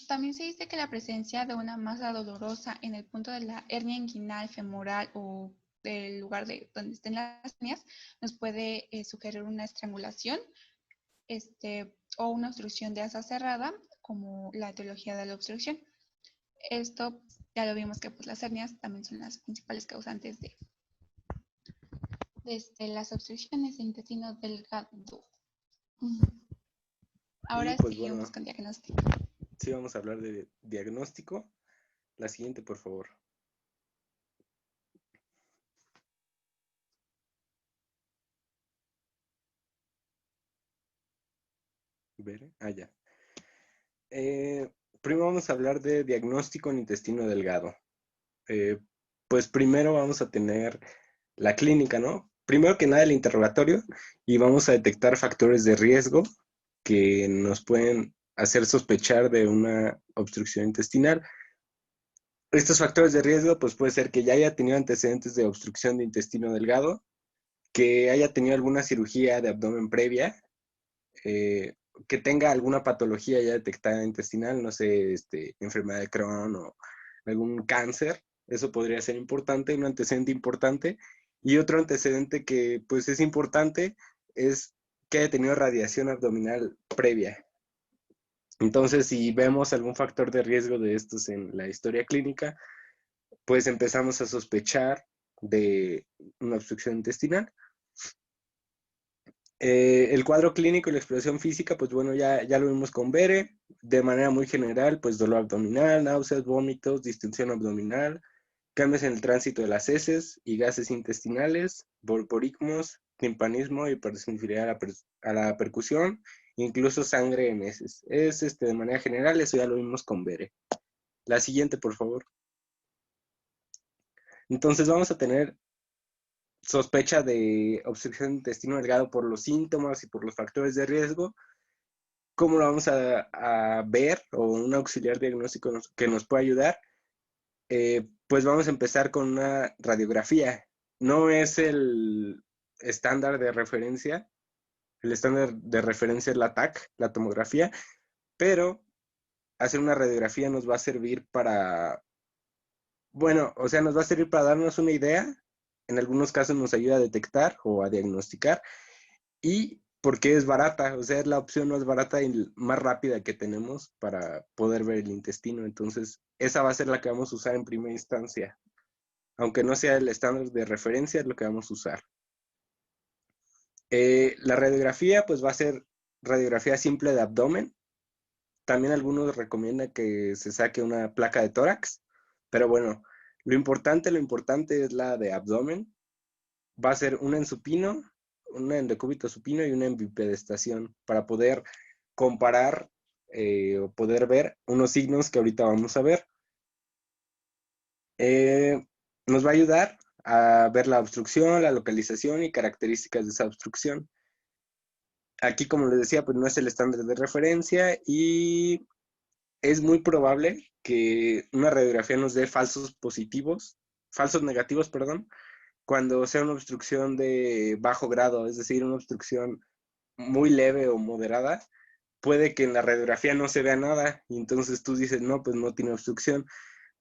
También se dice que la presencia de una masa dolorosa en el punto de la hernia inguinal femoral, o del lugar de donde estén las hernias, nos puede sugerir una estrangulación o una obstrucción de asa cerrada, como la etiología de la obstrucción. Esto ya lo vimos que pues, las hernias también son las principales causantes desde las obstrucciones de intestino delgado. Mm. Y Ahora pues seguimos bueno, con diagnóstico. sí vamos a hablar de diagnóstico. La siguiente, por favor. Ver, ya. Primero vamos a hablar de diagnóstico en intestino delgado. Pues primero vamos a tener la clínica, ¿no? Primero que nada el interrogatorio y vamos a detectar factores de riesgo que nos pueden hacer sospechar de una obstrucción intestinal. Estos factores de riesgo, pues puede ser que ya haya tenido antecedentes de obstrucción de intestino delgado, que haya tenido alguna cirugía de abdomen previa, eh, que tenga alguna patología ya detectada intestinal, no sé, enfermedad de Crohn o algún cáncer. Eso podría ser importante, un antecedente importante. Y otro antecedente que pues es importante es que haya tenido radiación abdominal previa. Entonces, si vemos algún factor de riesgo de estos en la historia clínica, pues empezamos a sospechar de una obstrucción intestinal. El cuadro clínico y la exploración física, pues bueno, ya lo vimos con Bere. De manera muy general, pues dolor abdominal, náuseas, vómitos, distensión abdominal, cambios en el tránsito de las heces y gases intestinales, borborigmos, timpanismo, hipersensibilidad a la percusión, incluso sangre en heces. Es de manera general, eso ya lo vimos con Bere. La siguiente, por favor. Entonces vamos a tener sospecha de obstrucción de intestino delgado por los síntomas y por los factores de riesgo. ¿Cómo lo vamos a ver? O un auxiliar diagnóstico que nos pueda ayudar. Pues vamos a empezar con una radiografía. No es el estándar de referencia. El estándar de referencia es la TAC, la tomografía, pero hacer una radiografía nos va a servir para, bueno, o sea, nos va a servir para darnos una idea. En algunos casos nos ayuda a detectar o a diagnosticar. Y porque es barata, o sea, es la opción más barata y más rápida que tenemos para poder ver el intestino. Entonces, esa va a ser la que vamos a usar en primera instancia. Aunque no sea el estándar de referencia, es lo que vamos a usar. La radiografía, pues va a ser radiografía simple de abdomen. También algunos recomiendan que se saque una placa de tórax. Pero bueno, lo importante es la de abdomen. Va a ser una en supino, una en decúbito supino y una en bipedestación para poder comparar o poder ver unos signos que ahorita vamos a ver. Nos va a ayudar a ver la obstrucción, la localización y características de esa obstrucción. Aquí, como les decía, pues no es el estándar de referencia y es muy probable que una radiografía nos dé falsos negativos, perdón, cuando sea una obstrucción de bajo grado, es decir, una obstrucción muy leve o moderada, puede que en la radiografía no se vea nada y entonces tú dices, no, pues no tiene obstrucción,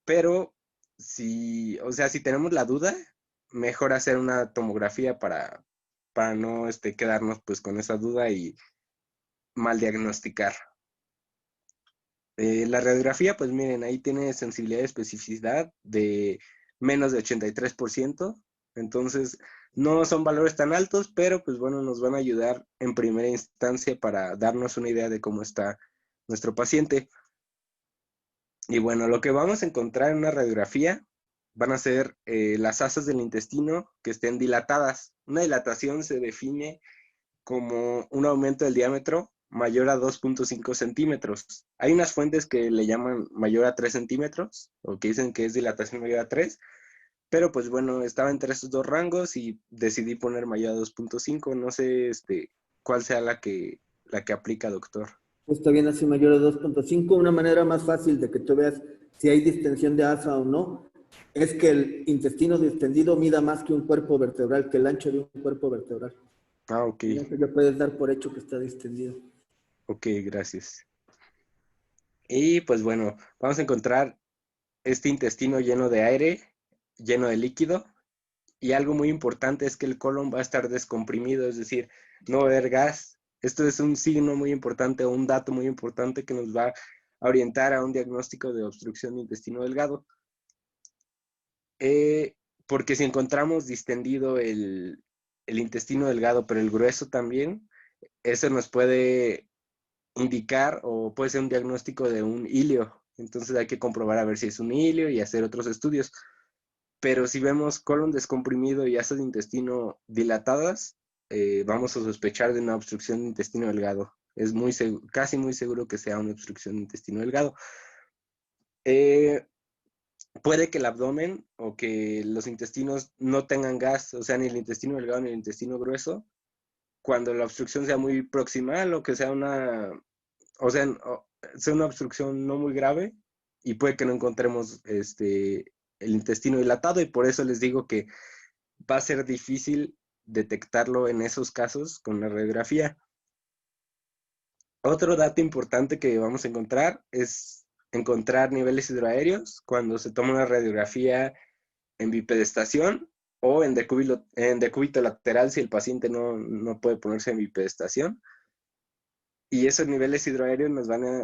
pero si tenemos la duda, mejor hacer una tomografía para no quedarnos pues con esa duda y mal diagnosticar. La radiografía, pues miren, ahí tiene sensibilidad y especificidad de menos de 83%, entonces no son valores tan altos, pero pues bueno, nos van a ayudar en primera instancia para darnos una idea de cómo está nuestro paciente. Y bueno, lo que vamos a encontrar en una radiografía van a ser las asas del intestino que estén dilatadas. Una dilatación se define como un aumento del diámetro mayor a 2.5 centímetros. Hay unas fuentes que le llaman mayor a 3 centímetros, o que dicen que es dilatación mayor a 3, pero pues bueno, estaba entre esos dos rangos y decidí poner mayor a 2.5. No sé cuál sea la que aplica, doctor. Está bien así mayor a 2.5. Una manera más fácil de que tú veas si hay distensión de asa o no es que el intestino distendido mida más que un cuerpo vertebral, que el ancho de un cuerpo vertebral. Ah, ok. Ya puedes dar por hecho que está distendido. Ok, gracias. Y pues bueno, vamos a encontrar este intestino lleno de aire, lleno de líquido, y algo muy importante es que el colon va a estar descomprimido, es decir, no va a haber gas. Esto es un signo muy importante o un dato muy importante que nos va a orientar a un diagnóstico de obstrucción de intestino delgado. Porque si encontramos distendido el intestino delgado, pero el grueso también, eso nos puede indicar o puede ser un diagnóstico de un ilio. Entonces hay que comprobar a ver si es un ilio y hacer otros estudios. Pero si vemos colon descomprimido y asas de intestino dilatadas, vamos a sospechar de una obstrucción de intestino delgado. Es casi muy seguro que sea una obstrucción de intestino delgado. Puede que el abdomen o que los intestinos no tengan gas, o sea, ni el intestino delgado ni el intestino grueso, cuando la obstrucción sea muy proximal o que sea sea una obstrucción no muy grave y puede que no encontremos el intestino dilatado y por eso les digo que va a ser difícil detectarlo en esos casos con la radiografía. Otro dato importante que vamos a encontrar es encontrar niveles hidroaéreos cuando se toma una radiografía en bipedestación o en decúbito lateral si el paciente no puede ponerse en bipedestación. Y esos niveles hidroaéreos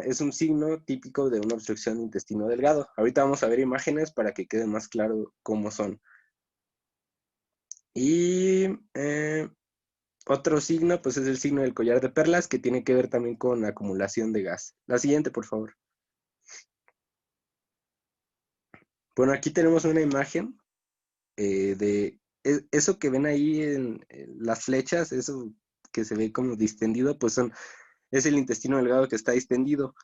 es un signo típico de una obstrucción de intestino delgado. Ahorita vamos a ver imágenes para que quede más claro cómo son. Y otro signo, pues es el signo del collar de perlas, que tiene que ver también con acumulación de gas. La siguiente, por favor. Bueno, aquí tenemos una imagen de eso que ven ahí en las flechas, eso que se ve como distendido, pues es el intestino delgado que está distendido.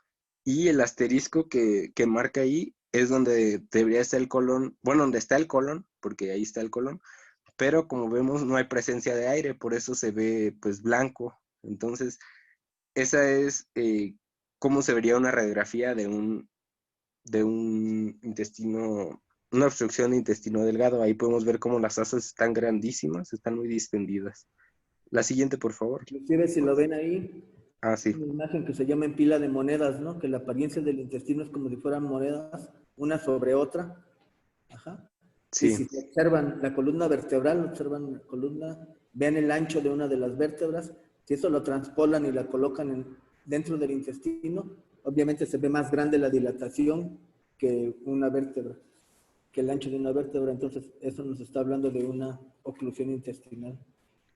Y el asterisco que marca ahí es donde debería estar el colon, bueno, donde está el colon, porque ahí está el colon, pero como vemos no hay presencia de aire, por eso se ve pues blanco. Entonces, esa es cómo se vería una radiografía de un intestino, una obstrucción de intestino delgado. Ahí podemos ver cómo las asas están grandísimas, están muy distendidas. La siguiente, por favor. Inclusive si lo ven ahí, Ah, es sí. una imagen que se llama en pila de monedas, ¿no? Que la apariencia del intestino es como si fueran monedas, una sobre otra. Ajá. Y Sí, si se observan la columna vertebral, observan la columna, vean el ancho de una de las vértebras, si eso lo transpolan y la colocan dentro del intestino, obviamente se ve más grande la dilatación que una vértebra, que el ancho de una vértebra, entonces eso nos está hablando de una oclusión intestinal.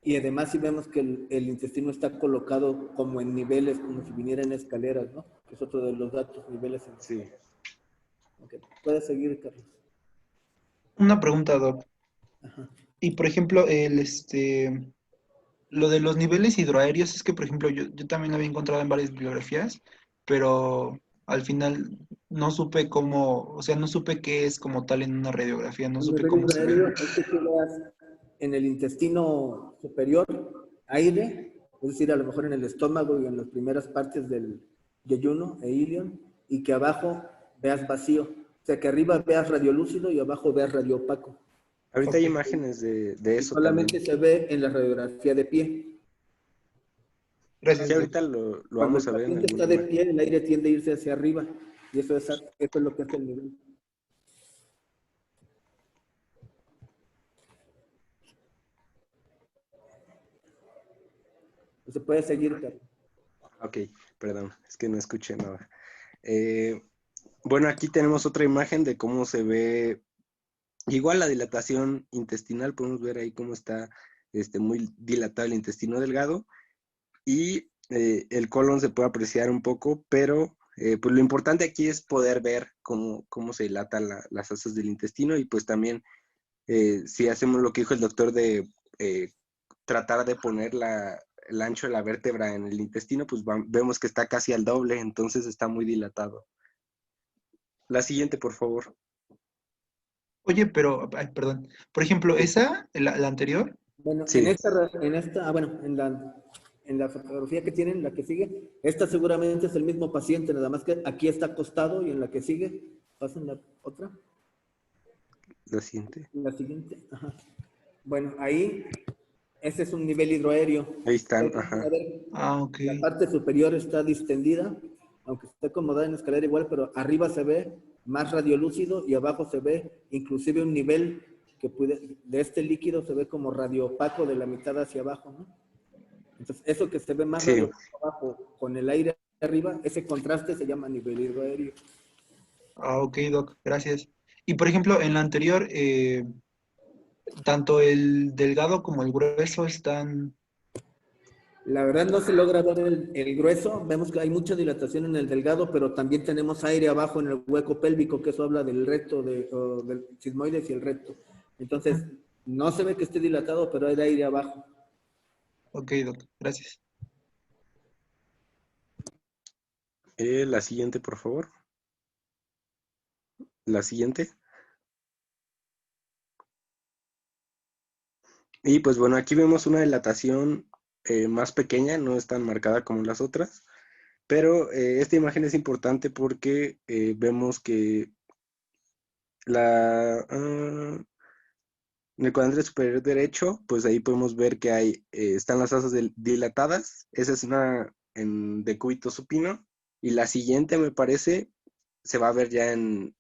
Y además si vemos que el intestino está colocado como en niveles, como si viniera en escaleras, ¿no? Que es otro de los datos, niveles en sí. escaleras. Okay. Puedes seguir, Carlos. Una pregunta, Doc. Ajá. Y por ejemplo, lo de los niveles hidroaéreos es que, por ejemplo, yo también lo había encontrado en varias bibliografías, pero al final no supe cómo, o sea, no supe qué es como tal en una radiografía, no Un supe nivel cómo se ve. hidroaéreo es que tú veas en el intestino superior aire, es decir, a lo mejor en el estómago y en las primeras partes del yeyuno e ilion, y que abajo veas vacío. O sea, que arriba veas radiolúcido y abajo veas radioopaco. Ahorita hay Ok, imágenes de Y eso también. solamente se ve en la radiografía de pie. Sí, gracias, Doc. ahorita lo Cuando el vamos a ver en paciente alguna está de imagen. pie, el aire tiende a irse hacia arriba. Y eso es lo que hace el nivel. Se puede seguir, Carlos. Ok, perdón, es que no escuché nada. Eh, bueno, aquí tenemos otra imagen de cómo se ve, igual la dilatación intestinal, podemos ver ahí cómo está muy dilatado el intestino delgado y el colon se puede apreciar un poco, pero pues lo importante aquí es poder ver cómo se dilatan las asas del intestino y pues también si hacemos lo que dijo el doctor de tratar de poner el ancho de la vértebra en el intestino, pues vemos que está casi al doble, entonces está muy dilatado. La siguiente, por favor. Oye, pero, ay, perdón. Por ejemplo, esa, la anterior, Bueno, Sí, en la fotografía que tienen, la que sigue, esta seguramente es el mismo paciente, nada más que aquí está acostado y en la que sigue, pasen la otra, la siguiente. la siguiente, ajá. Bueno, ahí, ese es un nivel hidroaéreo. Ahí están, Ustedes van a ajá. ver, ok. la parte superior está distendida, aunque esté acomodada en escalera igual, pero arriba se ve más radiolúcido y abajo se ve inclusive un nivel de este líquido se ve como radiopaco de la mitad hacia abajo, ¿no? Entonces, eso que se ve más Sí, radiopaco abajo con el aire arriba, ese contraste se llama nivel hidroaéreo. Ok, Doc, gracias. Y por ejemplo, en la anterior, tanto el delgado como el grueso están... La verdad no se logra ver el grueso, vemos que hay mucha dilatación en el delgado, pero también tenemos aire abajo en el hueco pélvico, que eso habla del recto, del sigmoides y el recto. Entonces, no se ve que esté dilatado, pero hay aire abajo. Ok, doctor, gracias. La siguiente, por favor. La siguiente. Y pues bueno, aquí vemos una dilatación más pequeña, no es tan marcada como las otras, pero esta imagen es importante porque vemos que en el cuadrante superior derecho, pues ahí podemos ver que están las asas dilatadas. Esa es una en decúbito supino. Y la siguiente, me parece, se va a ver ya en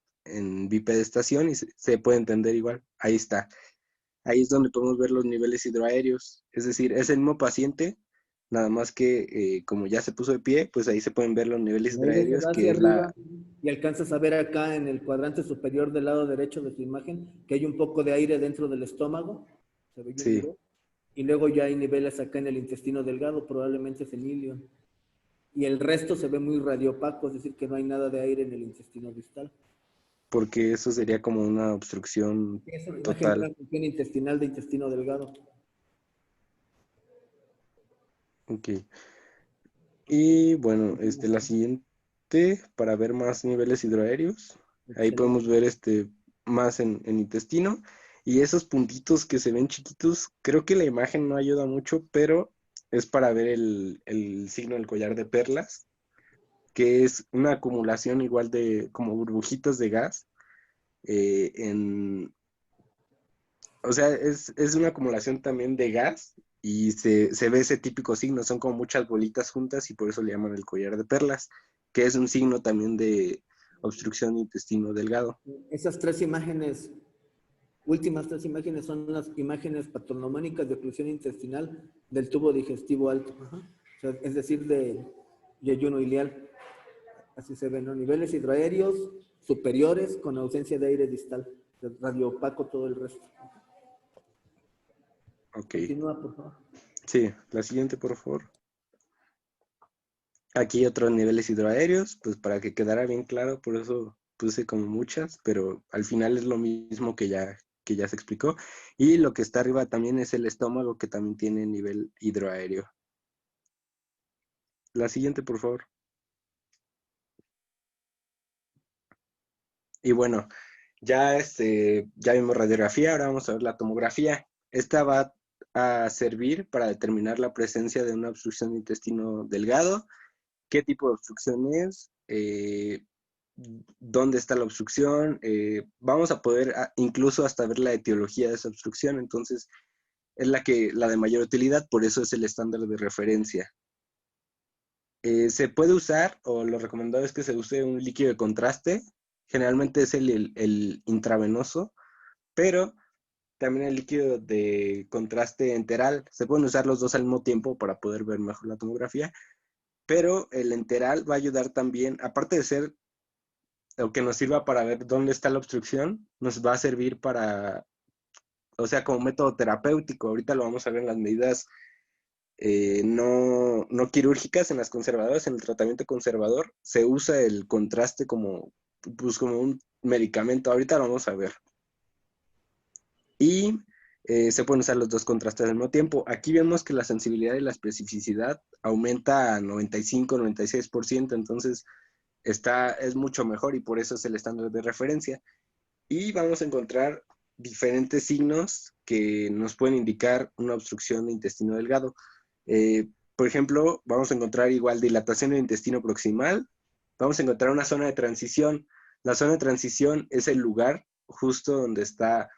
bipedestación y se puede entender igual. Ahí está. Ahí es donde podemos ver los niveles hidroaéreos. Es decir, es el mismo paciente, nada más que como ya se puso de pie, pues ahí se pueden ver los niveles El aire se hidroaéreos, va que hacia es arriba y alcanzas a ver acá en el cuadrante superior del lado derecho de tu imagen que hay un poco de aire dentro del estómago. Se ve bien Sí, duro. Y luego ya hay niveles acá en el intestino delgado, probablemente es el ilion. Y el resto se ve muy radiopaco, es decir, que no hay nada de aire en el intestino distal. porque eso sería como una obstrucción Es una imagen de total. una función intestinal de intestino delgado. Ok. Y bueno, la siguiente, para ver más niveles hidroaéreos, ahí Excelente. podemos ver más en intestino. Y esos puntitos que se ven chiquitos, creo que la imagen no ayuda mucho, pero es para ver el signo del collar de perlas, que es una acumulación igual de como burbujitas de gas. eh, en, o sea, es una acumulación también de gas y se ve ese típico signo, son como muchas bolitas juntas y por eso le llaman el collar de perlas, que es un signo también de obstrucción de intestino delgado. Esas tres imágenes, últimas tres imágenes, son las imágenes patognomónicas de oclusión intestinal del tubo digestivo alto. Ajá. O sea, es decir, de ayuno ileal. Así se ven, ¿no? Niveles hidroaéreos superiores con ausencia de aire distal. Radiopaco todo el resto. Ok, Continúa, por favor. sí, la siguiente, por favor. Aquí otros niveles hidroaéreos, pues para que quedara bien claro, por eso puse como muchas, pero al final es lo mismo que ya se explicó. Y lo que está arriba también es el estómago, que también tiene nivel hidroaéreo. La siguiente, por favor. Y bueno, ya vimos radiografía, ahora vamos a ver la tomografía. Esta va a servir para determinar la presencia de una obstrucción de intestino delgado, qué tipo de obstrucción es, dónde está la obstrucción. Vamos a poder incluso hasta ver la etiología de esa obstrucción, entonces es la de mayor utilidad, por eso es el estándar de referencia. Se puede usar, o lo recomendado es que se use un líquido de contraste, generalmente es el intravenoso, pero también el líquido de contraste enteral. Se pueden usar los dos al mismo tiempo para poder ver mejor la tomografía, pero el enteral va a ayudar también, aparte de ser o que nos sirva para ver dónde está la obstrucción, nos va a servir o sea, como método terapéutico. Ahorita lo vamos a ver en las medidas no quirúrgicas, en las conservadoras, en el tratamiento conservador, se usa el contraste pues como un medicamento. Ahorita lo vamos a ver. Y se pueden usar los dos contrastes al mismo tiempo. Aquí vemos que la sensibilidad y la especificidad aumenta a 95-96%, entonces es mucho mejor y por eso es el estándar de referencia. Y vamos a encontrar diferentes signos que nos pueden indicar una obstrucción de intestino delgado. Por ejemplo, vamos a encontrar igual dilatación del intestino proximal, vamos a encontrar una zona de transición. La zona de transición es el lugar justo donde está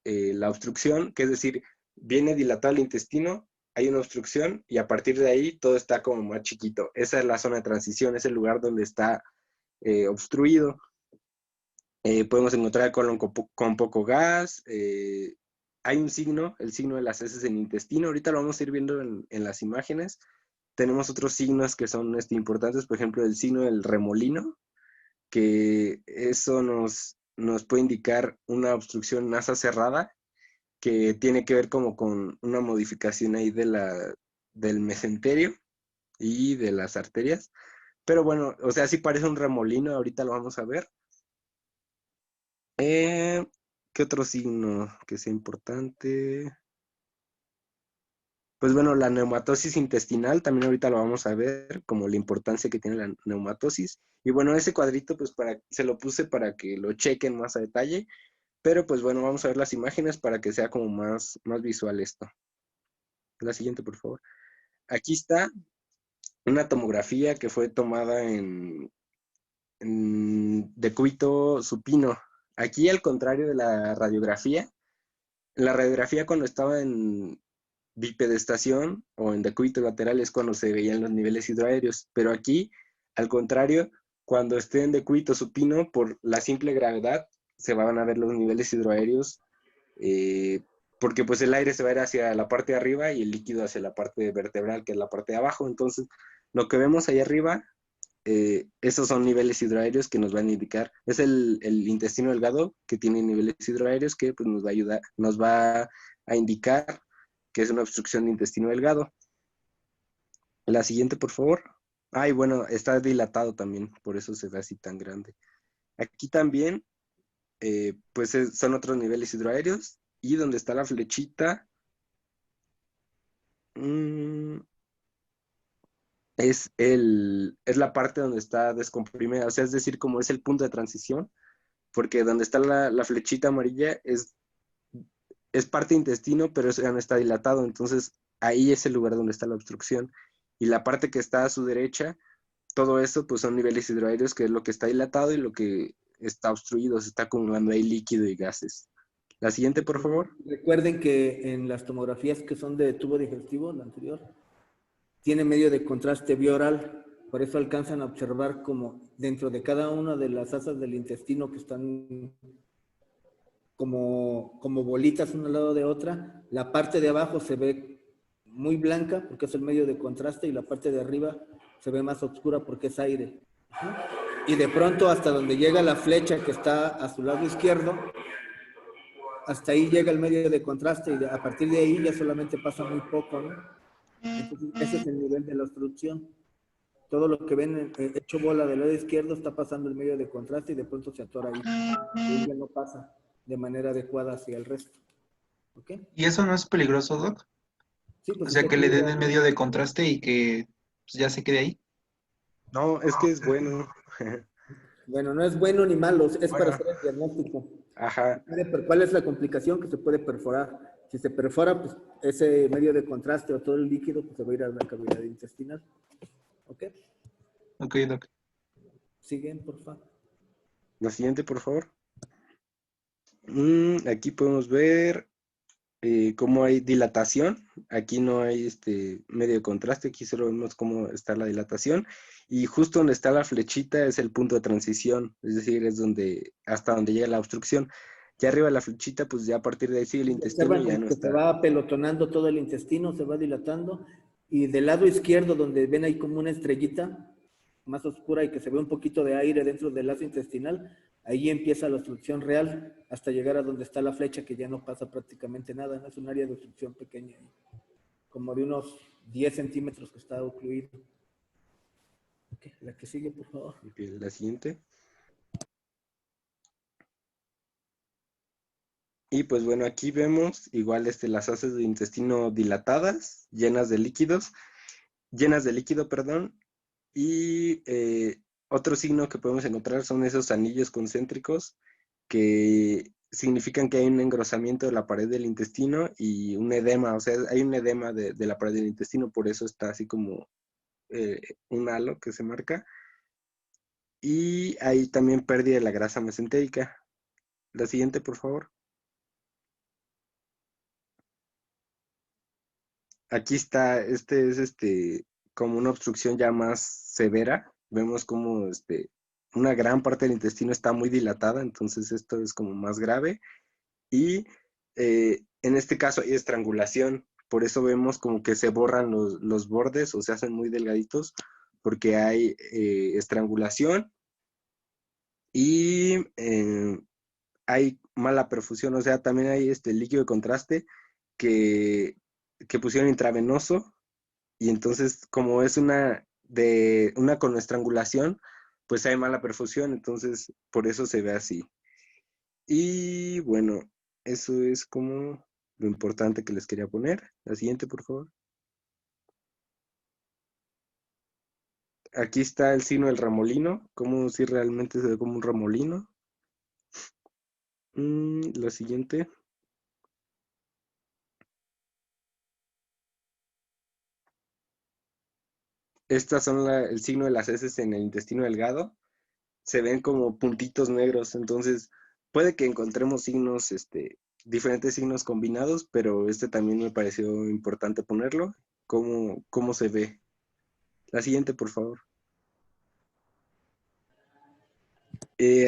la obstrucción, que es decir, viene dilatado el intestino, hay una obstrucción y a partir de ahí todo está como más chiquito. Esa es la zona de transición, es el lugar donde está obstruido. Podemos encontrar el colon con poco gas. Hay un signo, el signo de las heces en intestino. Ahorita lo vamos a ir viendo en las imágenes. Tenemos otros signos que son importantes, por ejemplo, el signo del remolino, que eso nos puede indicar una obstrucción nasa cerrada. que tiene que ver como con una modificación ahí del mesenterio y de las arterias. Pero bueno, o sea, sí parece un remolino, ahorita lo vamos a ver. ¿Qué otro signo que sea importante? Pues bueno, la neumatosis intestinal, también ahorita lo vamos a ver, como la importancia que tiene la neumatosis. Y bueno, ese cuadrito pues se lo puse para que lo chequen más a detalle, pero pues bueno, vamos a ver las imágenes para que sea como más visual esto. La siguiente, por favor. Aquí está una tomografía que fue tomada en decúbito supino. Aquí, al contrario de la radiografía cuando estaba en bipedestación o en decúbito lateral es cuando se veían los niveles hidroaéreos, pero aquí, al contrario, cuando esté en decúbito supino, por la simple gravedad, se van a ver los niveles hidroaéreos, porque pues el aire se va a ir hacia la parte de arriba y el líquido hacia la parte vertebral, que es la parte de abajo. Entonces, lo que vemos ahí arriba, esos son niveles hidroaéreos que nos van a indicar. Es el intestino delgado que tiene niveles hidroaéreos que pues, nos va a ayudar, nos va a indicar que es una obstrucción de intestino delgado. La siguiente, por favor. Ay, bueno, está dilatado también, por eso se ve así tan grande. Aquí también, pues son otros niveles hidroaéreos. Y donde está la flechita, es la parte donde está descomprimida. O sea, es decir, como es el punto de transición, porque donde está la flechita amarilla es parte intestino, pero ya no está dilatado. Entonces, ahí es el lugar donde está la obstrucción. Y la parte que está a su derecha, todo eso, pues son niveles hidroaéreos, que es lo que está dilatado y lo que está obstruido, se está acumulando ahí líquido y gases. La siguiente, por favor. Recuerden que en las tomografías que son de tubo digestivo, la anterior, tiene medio de contraste bioral, por eso alcanzan a observar como dentro de cada una de las asas del intestino que están como bolitas una al lado de otra, la parte de abajo se ve muy blanca porque es el medio de contraste y la parte de arriba se ve más oscura porque es aire. Y de pronto hasta donde llega la flecha que está a su lado izquierdo, hasta ahí llega el medio de contraste y a partir de ahí ya solamente pasa muy poco, ¿no? Entonces, ese es el nivel de la obstrucción. Todo lo que ven hecho bola del lado izquierdo está pasando el medio de contraste y de pronto se atora ahí. Y ya no pasa de manera adecuada hacia el resto. ¿Ok? ¿Y eso no es peligroso, Doc? Sí, O pues sea, está que le den el equilibrado. medio de contraste y que pues, ya se quede ahí. No, es que es bueno. Bueno, no es bueno ni malo, es para Bueno, hacer el diagnóstico. ajá. ¿Cuál es la complicación que se puede perforar? Si se perfora, pues ese medio de contraste o todo el líquido pues, se va a ir a la cavidad intestinal. ¿Ok? Ok, Doc. Siguen, por favor. La siguiente, por favor. Aquí podemos ver cómo hay dilatación. Aquí no hay medio de contraste, aquí solo vemos cómo está la dilatación. Y justo donde está la flechita es el punto de transición, es decir, es hasta donde llega la obstrucción. Ya arriba de la flechita, pues ya a partir de ahí sí el intestino Observan ya como no que se está. va apelotonando todo el intestino, se va dilatando. Y del lado izquierdo, donde ven ahí como una estrellita más oscura y que se ve un poquito de aire dentro del lazo intestinal, ahí empieza la obstrucción real hasta llegar a donde está la flecha, que ya no pasa prácticamente nada, ¿no? Es un área de obstrucción pequeña, como de unos 10 centímetros que está ocluido. Okay, la que sigue, por favor. Ok, la siguiente. Y pues bueno, aquí vemos igual las haces de intestino dilatadas, llenas de líquido, perdón. Y otro signo que podemos encontrar son esos anillos concéntricos que significan que hay un engrosamiento de la pared del intestino y un edema, o sea, hay un edema de la pared del intestino, por eso está así como un halo que se marca. Y hay también pérdida de la grasa mesentérica. La siguiente, por favor. Aquí está, es como una obstrucción ya más severa. Vemos como una gran parte del intestino está muy dilatada, entonces esto es como más grave. Y en este caso hay estrangulación, por eso vemos como que se borran los bordes o se hacen muy delgaditos, porque hay estrangulación y hay mala perfusión, o sea, también hay líquido de contraste que pusieron intravenoso y entonces como es una con estrangulación, pues hay mala perfusión, entonces por eso se ve así. Y bueno, eso es como lo importante que les quería poner. La siguiente, por favor. Aquí está el signo del remolino, como si realmente se ve como un remolino. La siguiente. Estas son el signo de las heces en el intestino delgado. Se ven como puntitos negros, entonces puede que encontremos signos, diferentes signos combinados, pero este también me pareció importante ponerlo, cómo se ve. La siguiente, por favor.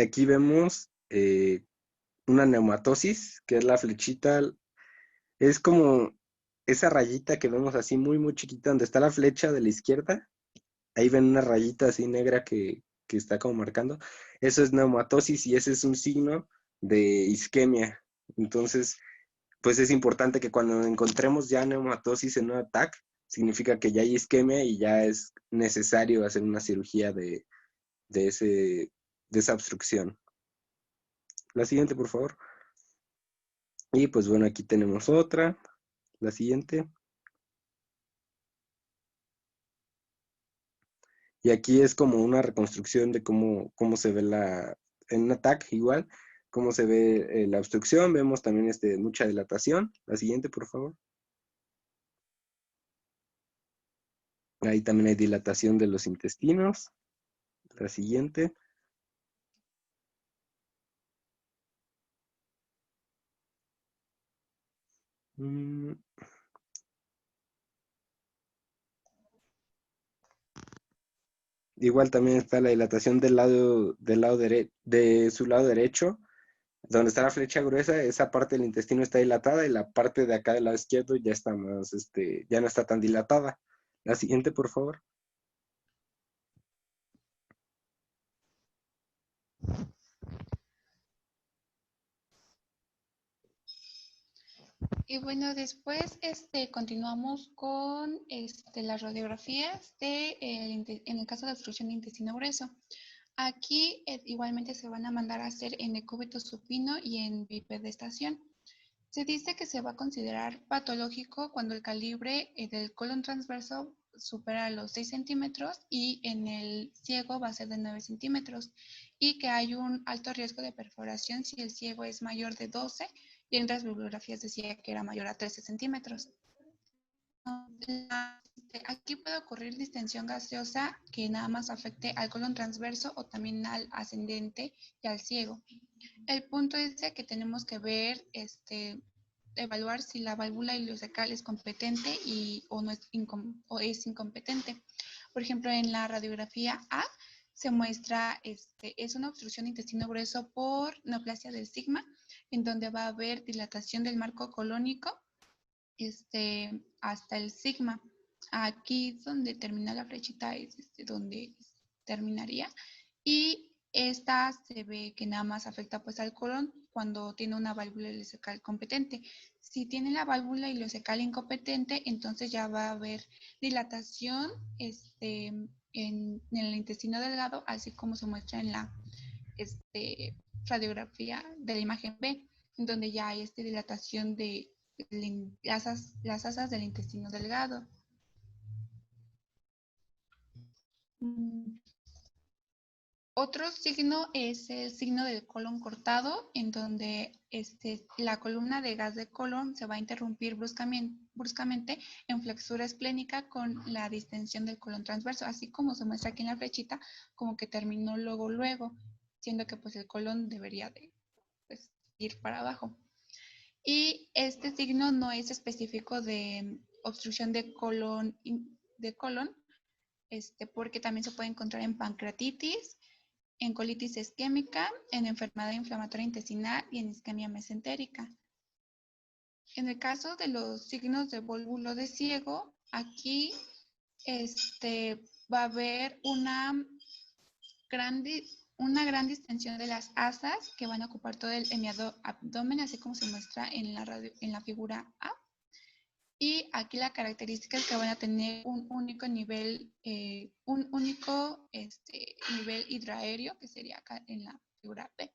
Aquí vemos una neumatosis, que es la flechita, es como esa rayita que vemos así muy, muy chiquita, donde está la flecha de la izquierda, ahí ven una rayita así negra que está como marcando. Eso es neumatosis y ese es un signo de isquemia. Entonces, pues es importante que cuando encontremos ya neumatosis en un ataque, significa que ya hay isquemia y ya es necesario hacer una cirugía de, ese, de esa obstrucción. La siguiente, por favor. Y pues bueno, aquí tenemos otra. La siguiente. Y aquí es como una reconstrucción de cómo se ve en un ataque igual, cómo se ve la obstrucción. Vemos también mucha dilatación. La siguiente, por favor. Ahí también hay dilatación de los intestinos. La siguiente. Mm, Igual también está la dilatación de su lado derecho, donde está la flecha gruesa, esa parte del intestino está dilatada y la parte de acá del lado izquierdo ya está más, ya no está tan dilatada. La siguiente, por favor. Y bueno, después continuamos con las radiografías en el caso de obstrucción de intestino grueso. Aquí igualmente se van a mandar a hacer en decúbito supino y en bipedestación. Se dice que se va a considerar patológico cuando el calibre del colon transverso supera los 6 centímetros y en el ciego va a ser de 9 centímetros y que hay un alto riesgo de perforación si el ciego es mayor de 12 y en otras bibliografías decía que era mayor a 13 centímetros. Aquí puede ocurrir distensión gaseosa que nada más afecte al colon transverso o también al ascendente y al ciego. El punto es que tenemos que ver, evaluar si la válvula ileocecal es competente o es incompetente. Por ejemplo, en la radiografía A se muestra, es una obstrucción de intestino grueso por neoplasia del sigma, en donde va a haber dilatación del marco colónico hasta el sigma. Aquí donde termina la flechita es donde terminaría. Y esta se ve que nada más afecta pues al colon cuando tiene una válvula ileocecal competente. Si tiene la válvula ileocecal incompetente, entonces ya va a haber dilatación en el intestino delgado, así como se muestra en la radiografía de la imagen B, en donde ya hay dilatación de las asas del intestino delgado. Otro signo es el signo del colon cortado, en donde la columna de gas de colon se va a interrumpir bruscamente en flexura esplénica con la distensión del colon transverso, así como se muestra aquí en la flechita, como que terminó luego, siendo que pues el colon debería de pues, ir para abajo. Y este signo no es específico de obstrucción de colon, porque también se puede encontrar en pancreatitis, en colitis isquémica, en enfermedad inflamatoria intestinal y en isquemia mesentérica. En el caso de los signos de vólvulo de ciego, aquí va a haber una una gran distensión de las asas que van a ocupar todo el hemiabdomen, así como se muestra en la figura A. Y aquí la característica es que van a tener un único nivel, nivel hidroaéreo, que sería acá en la figura B,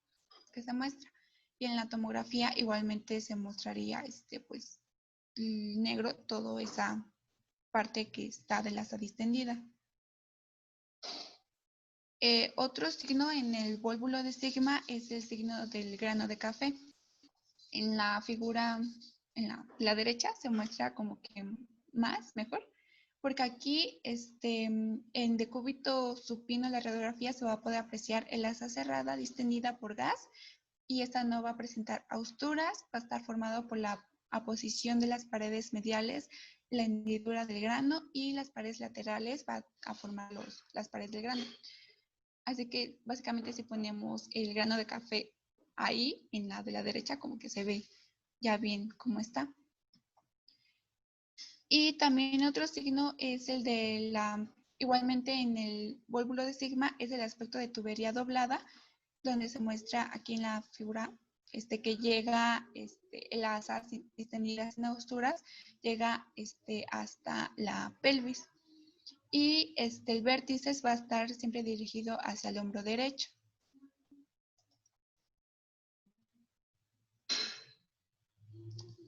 que se muestra. Y en la tomografía igualmente se mostraría pues negro toda esa parte que está de la asa distendida. Otro signo en el vólvulo de sigma es el signo del grano de café. En la figura, en la derecha, se muestra como que mejor, porque aquí en decúbito supino la radiografía se va a poder apreciar el asa cerrada distendida por gas, y esta no va a presentar austuras, va a estar formado por la aposición de las paredes mediales, la hendidura del grano, y las paredes laterales va a formar las paredes del grano. Así que básicamente si ponemos el grano de café ahí, en la de la derecha, como que se ve ya bien cómo está. Y también otro signo es el de igualmente en el vólvulo de sigma, es el aspecto de tubería doblada, donde se muestra aquí en la figura que llega el asa distendida sin austuras, llega hasta la pelvis. Y el vértice va a estar siempre dirigido hacia el hombro derecho.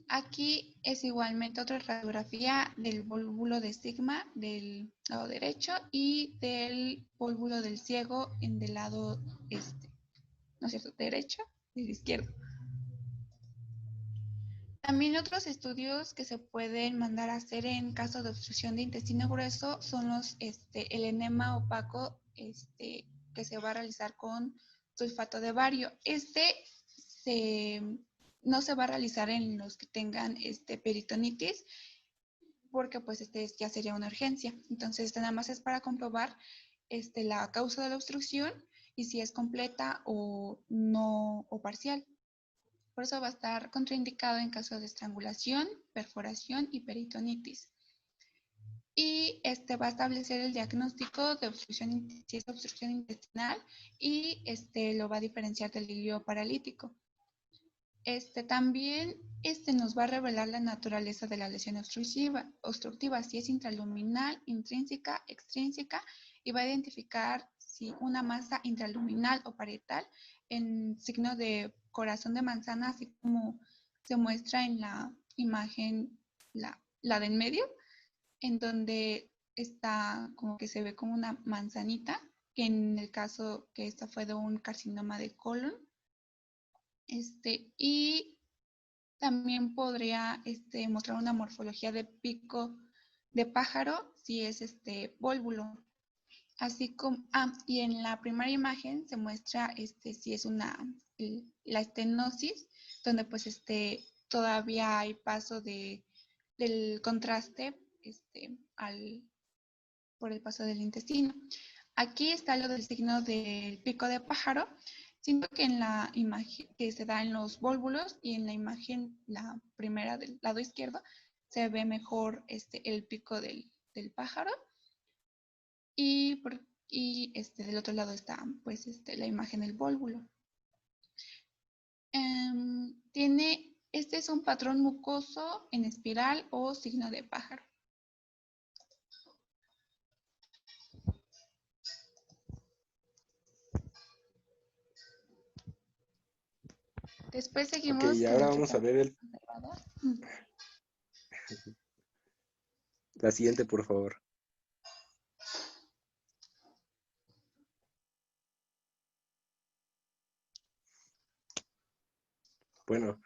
Aquí es igualmente otra radiografía del vólvulo de sigma del lado derecho y del vólvulo del ciego del lado ¿no es cierto? Derecho y izquierdo. También otros estudios que se pueden mandar a hacer en caso de obstrucción de intestino grueso son el enema opaco que se va a realizar con sulfato de bario. No se va a realizar en los que tengan peritonitis, porque pues ya sería una urgencia. Entonces nada más es para comprobar la causa de la obstrucción y si es completa o no, o parcial. Por eso va a estar contraindicado en caso de estrangulación, perforación y peritonitis. Y va a establecer el diagnóstico de obstrucción, si es obstrucción intestinal, y lo va a diferenciar del ilio paralítico. También nos va a revelar la naturaleza de la lesión obstructiva, si es intraluminal, intrínseca, extrínseca, y va a identificar si una masa intraluminal o parietal en signo de corazón de manzana, así como se muestra en la imagen, la de en medio, en donde está como que se ve como una manzanita, que en el caso que esta fue de un carcinoma de colon. Y también podría mostrar una morfología de pico de pájaro si es vólvulo. Así como, y en la primera imagen se muestra si es la estenosis, donde pues todavía hay paso del contraste por el paso del intestino. Aquí está lo del signo del pico de pájaro. Siento que en la imagen que se da en los vólvulos y en la imagen, la primera del lado izquierdo, se ve mejor el pico del pájaro. Y del otro lado está pues la imagen del vólvulo. Este es un patrón mucoso en espiral o signo de pájaro. Después seguimos. Ok, y ahora vamos a ver la siguiente, por favor. Bueno,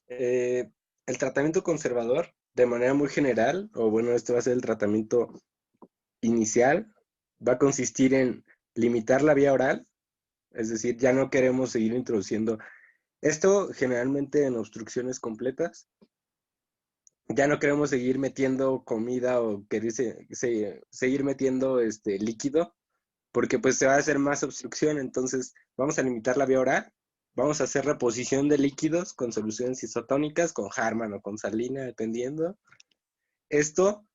el tratamiento conservador, de manera muy general, o bueno, este va a ser el tratamiento inicial, va a consistir en limitar la vía oral, es decir, ya no queremos seguir introduciendo esto generalmente en obstrucciones completas. Ya no queremos seguir metiendo comida o seguir metiendo líquido, porque pues se va a hacer más obstrucción. Entonces vamos a limitar la vía oral, vamos a hacer reposición de líquidos con soluciones isotónicas, con Harman o con salina, dependiendo. Esto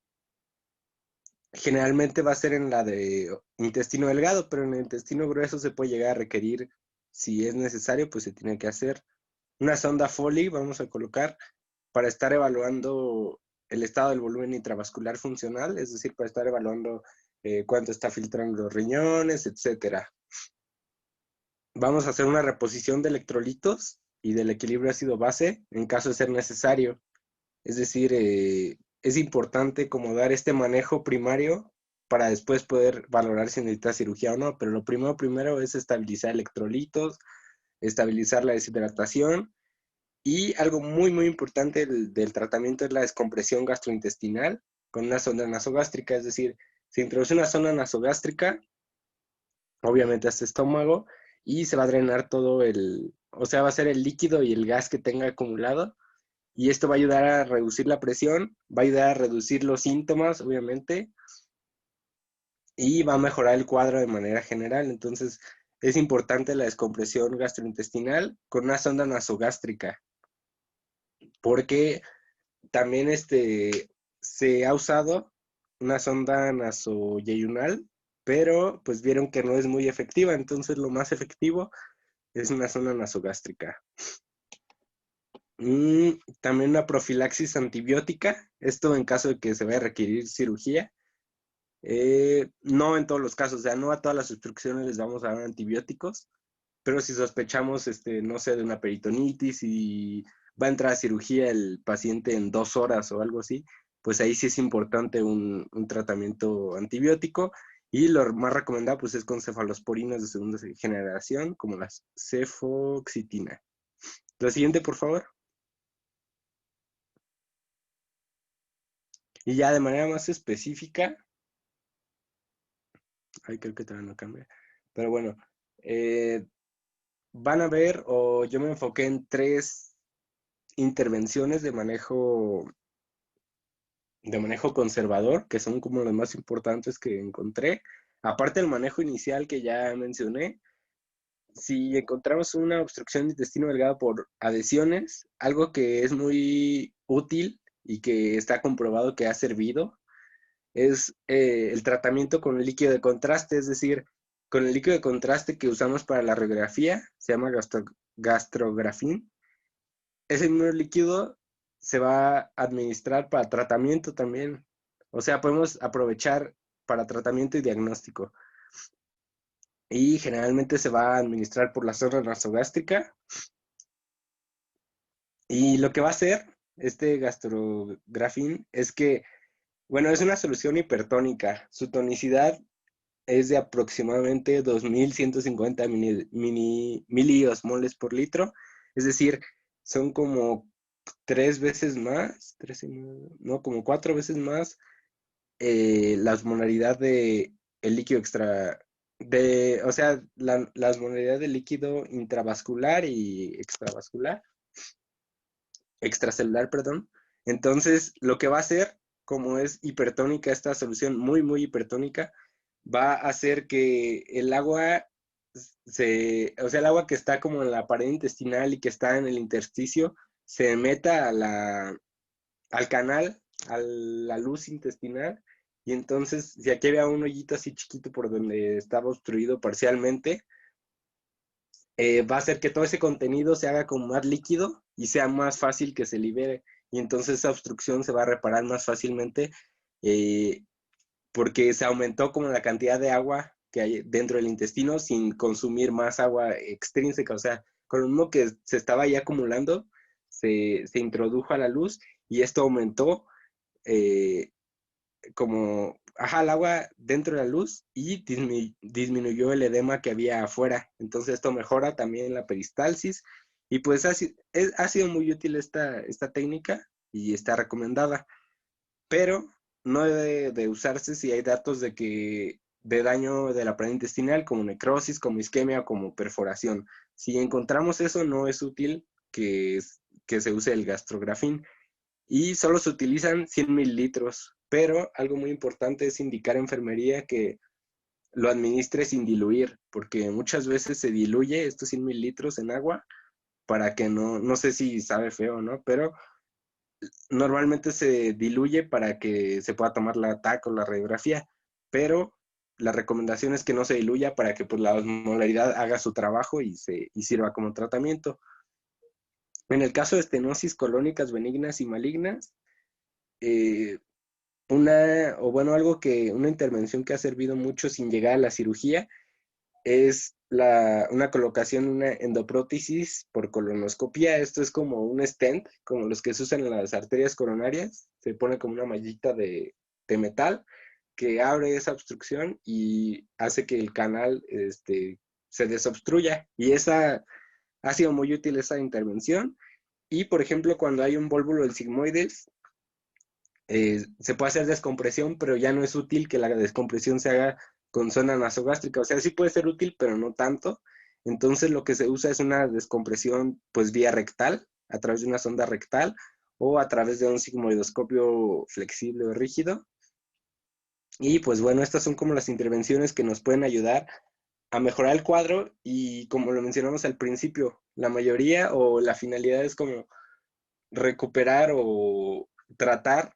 generalmente va a ser en la de intestino delgado, pero en el intestino grueso se puede llegar a requerir, si es necesario, pues se tiene que hacer una sonda Foley, vamos a colocar, para estar evaluando el estado del volumen intravascular funcional, es decir, para estar evaluando cuánto está filtrando los riñones, etcétera. Vamos a hacer una reposición de electrolitos y del equilibrio ácido-base en caso de ser necesario. Es decir, es importante como dar este manejo primario para después poder valorar si necesita cirugía o no, pero lo primero es estabilizar electrolitos, estabilizar la deshidratación y algo muy importante del tratamiento es la descompresión gastrointestinal con una sonda nasogástrica, es decir, se introduce una sonda nasogástrica, obviamente a este estómago, y se va a drenar todo o sea, va a ser el líquido y el gas que tenga acumulado, y esto va a ayudar a reducir la presión, va a ayudar a reducir los síntomas, obviamente, y va a mejorar el cuadro de manera general. Entonces, es importante la descompresión gastrointestinal con una sonda nasogástrica, porque también se ha usado una sonda nasoyeyunal, pero pues vieron que no es muy efectiva, entonces lo más efectivo es una sonda nasogástrica. También una profilaxis antibiótica, esto en caso de que se vaya a requerir cirugía. No en todos los casos, o sea, no a todas las obstrucciones les vamos a dar antibióticos, pero si sospechamos, no sé, de una peritonitis y va a entrar a cirugía el paciente en 2 horas o algo así, pues ahí sí es importante un tratamiento antibiótico. Y lo más recomendado pues es con cefalosporinas de segunda generación, como la cefoxitina. La siguiente, por favor. Y ya de manera más específica, ay, creo que todavía no cambia, pero bueno, van a ver, o yo me enfoqué en 3 intervenciones de manejo conservador, que son como las más importantes que encontré. Aparte del manejo inicial que ya mencioné, si encontramos una obstrucción de intestino delgado por adhesiones, algo que es muy útil y que está comprobado que ha servido, es el tratamiento con el líquido de contraste, es decir, con el líquido de contraste que usamos para la radiografía, se llama gastrografín. Ese mismo líquido se va a administrar para tratamiento también. O sea, podemos aprovechar para tratamiento y diagnóstico. Y generalmente se va a administrar por la zona nasogástrica. Y lo que va a hacer este gastrografín es que, bueno, es una solución hipertónica. Su tonicidad es de aproximadamente 2150 miliosmoles por litro. Es decir, son como 3 veces más, no, como 4 veces más la osmolaridad de el líquido o sea, la osmolaridad del líquido intravascular y extracelular, perdón. Entonces, lo que va a hacer, como es hipertónica esta solución, muy hipertónica, va a hacer que el agua o sea, el agua que está como en la pared intestinal y que está en el intersticio, se meta al canal, a la luz intestinal, y entonces, si aquí había un hoyito así chiquito por donde estaba obstruido parcialmente, va a hacer que todo ese contenido se haga como más líquido y sea más fácil que se libere, y entonces esa obstrucción se va a reparar más fácilmente eh, porque se aumentó como la cantidad de agua que hay dentro del intestino sin consumir más agua extrínseca, o sea, con lo mismo que se estaba ahí acumulando, se introdujo a la luz y esto aumentó eh, el agua dentro de la luz y disminuyó el edema que había afuera. Entonces esto mejora también la peristalsis y pues ha sido muy útil esta técnica y está recomendada, pero no debe de usarse si hay datos de daño de la pared intestinal como necrosis, como isquemia, como perforación. Si encontramos eso, no es útil que se use el gastrografín y solo se utilizan 100 mililitros, pero algo muy importante es indicar a enfermería que lo administre sin diluir, porque muchas veces se diluye estos 100 mililitros en agua para que no sé si sabe feo o no, pero normalmente se diluye para que se pueda tomar la TAC o la radiografía, pero la recomendación es que no se diluya para que pues, la osmolaridad haga su trabajo y sirva como tratamiento. En el caso de estenosis colónicas benignas y malignas, una intervención que ha servido mucho sin llegar a la cirugía es una colocación, una endoprótesis por colonoscopía. Esto es como un stent, como los que se usan en las arterias coronarias. Se pone como una mallita de metal que abre esa obstrucción y hace que el canal se desobstruya. Y ha sido muy útil esa intervención. Y, por ejemplo, cuando hay un vólvulo del sigmoides, se puede hacer descompresión, pero ya no es útil que la descompresión se haga con zona nasogástrica. O sea, sí puede ser útil, pero no tanto. Entonces, lo que se usa es una descompresión, pues, vía rectal, a través de una sonda rectal, o a través de un sigmoidoscopio flexible o rígido. Y, pues, bueno, estas son como las intervenciones que nos pueden ayudar a mejorar el cuadro y, como lo mencionamos al principio, la mayoría o la finalidad es como recuperar o tratar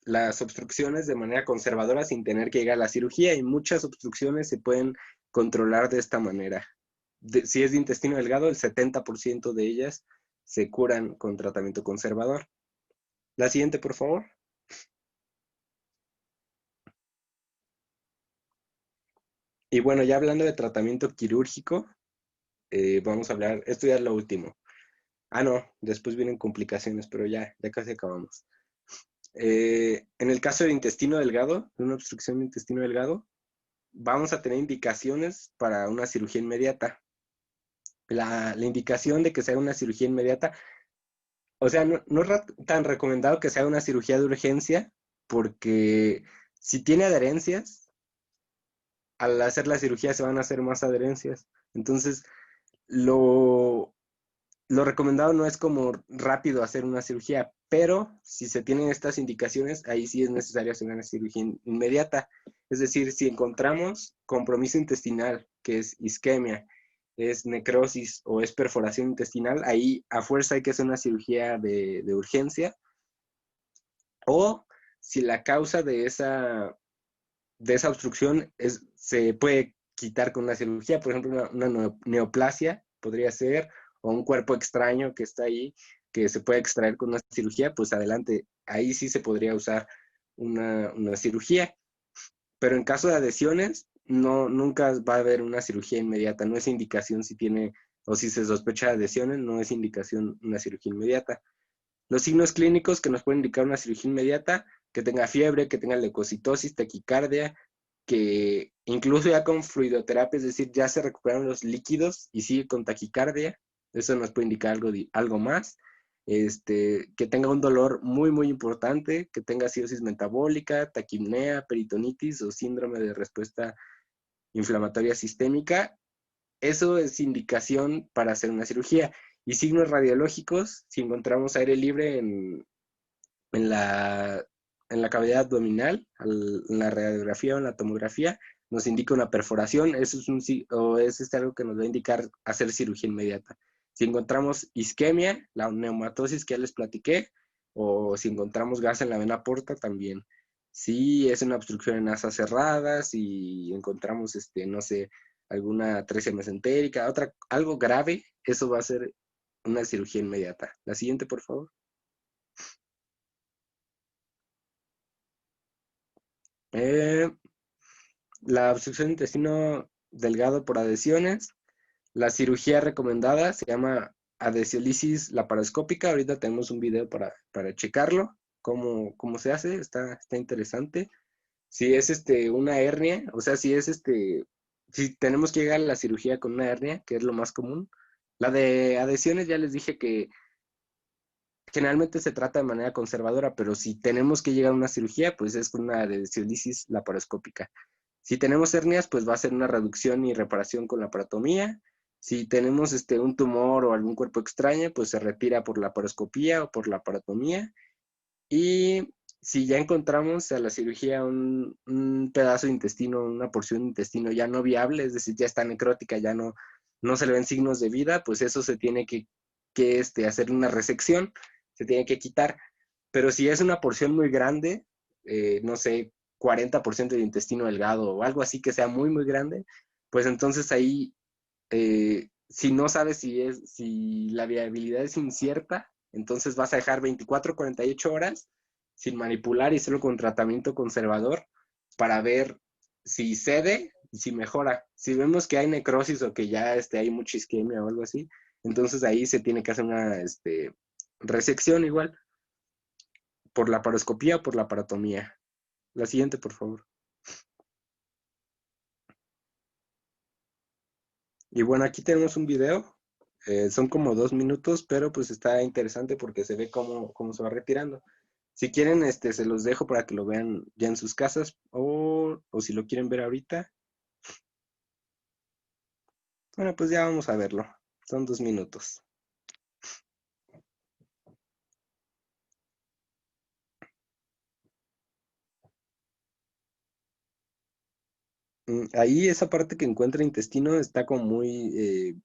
las obstrucciones de manera conservadora sin tener que llegar a la cirugía, y muchas obstrucciones se pueden controlar de esta manera. Si es de intestino delgado, el 70% de ellas se curan con tratamiento conservador. La siguiente, por favor. Y bueno, ya hablando de tratamiento quirúrgico, vamos a hablar, esto ya es lo último. No, después vienen complicaciones, pero ya casi acabamos. En el caso de intestino delgado, de una obstrucción de intestino delgado, vamos a tener indicaciones para una cirugía inmediata. La indicación de que se haga una cirugía inmediata, o sea, no es tan recomendado que se haga una cirugía de urgencia, porque si tiene adherencias, al hacer la cirugía se van a hacer más adherencias. Entonces, lo recomendado no es como rápido hacer una cirugía, pero si se tienen estas indicaciones, ahí sí es necesario hacer una cirugía inmediata. Es decir, si encontramos compromiso intestinal, que es isquemia, es necrosis o es perforación intestinal, ahí a fuerza hay que hacer una cirugía de urgencia. O si la causa de esa obstrucción se puede quitar con una cirugía, por ejemplo, una neoplasia podría ser, o un cuerpo extraño que está ahí, que se puede extraer con una cirugía, pues adelante, ahí sí se podría usar una cirugía. Pero en caso de adhesiones, nunca va a haber una cirugía inmediata, no es indicación si tiene, o si se sospecha de adhesiones, no es indicación una cirugía inmediata. Los signos clínicos que nos pueden indicar una cirugía inmediata: que tenga fiebre, que tenga leucocitosis, taquicardia, que incluso ya con fluidoterapia, es decir, ya se recuperaron los líquidos y sigue con taquicardia, eso nos puede indicar algo más. Que tenga un dolor muy, muy importante, que tenga acidosis metabólica, taquipnea, peritonitis o síndrome de respuesta inflamatoria sistémica. Eso es indicación para hacer una cirugía. Y signos radiológicos: si encontramos aire libre en la cavidad abdominal, en la radiografía o en la tomografía, nos indica una perforación. Eso es algo que nos va a indicar hacer cirugía inmediata. Si encontramos isquemia, la neumatosis que ya les platiqué, o si encontramos gas en la vena porta, también. Si es una obstrucción en asas cerradas, si encontramos, no sé, alguna atresia mesentérica, algo grave, eso va a ser una cirugía inmediata. La siguiente, por favor. La obstrucción de intestino delgado por adhesiones, la cirugía recomendada se llama adhesiolisis laparoscópica. Ahorita tenemos un video para checarlo, cómo se hace, está interesante. Si es una hernia, o sea, si tenemos que llegar a la cirugía con una hernia, que es lo más común. La de adhesiones ya les dije que generalmente se trata de manera conservadora, pero si tenemos que llegar a una cirugía, pues es con una adhesiolisis laparoscópica. Si tenemos hernias, pues va a ser una reducción y reparación con laparotomía. Si tenemos un tumor o algún cuerpo extraño, pues se retira por laparoscopía o por laparotomía. Y si ya encontramos a la cirugía un pedazo de intestino, una porción de intestino ya no viable, es decir, ya está necrótica, ya no se le ven signos de vida, pues eso se tiene que hacer una resección. se tiene que quitar. Pero si es una porción muy grande, no sé, 40% del intestino delgado o algo así que sea muy, muy grande, pues entonces ahí, si no sabes si la viabilidad es incierta, entonces vas a dejar 24 o 48 horas sin manipular y solo con tratamiento conservador para ver si cede y si mejora. Si vemos que hay necrosis o que ya hay mucha isquemia o algo así, entonces ahí se tiene que hacer una resección igual, por la paroscopía o por la paratomía. La siguiente, por favor. Y bueno, aquí tenemos un video. Son como 2 minutos, pero pues está interesante porque se ve cómo se va retirando. Si quieren, se los dejo para que lo vean ya en sus casas o si lo quieren ver ahorita. Bueno, pues ya vamos a verlo. Son 2 minutos. Ahí esa parte que encuentra el intestino está como muy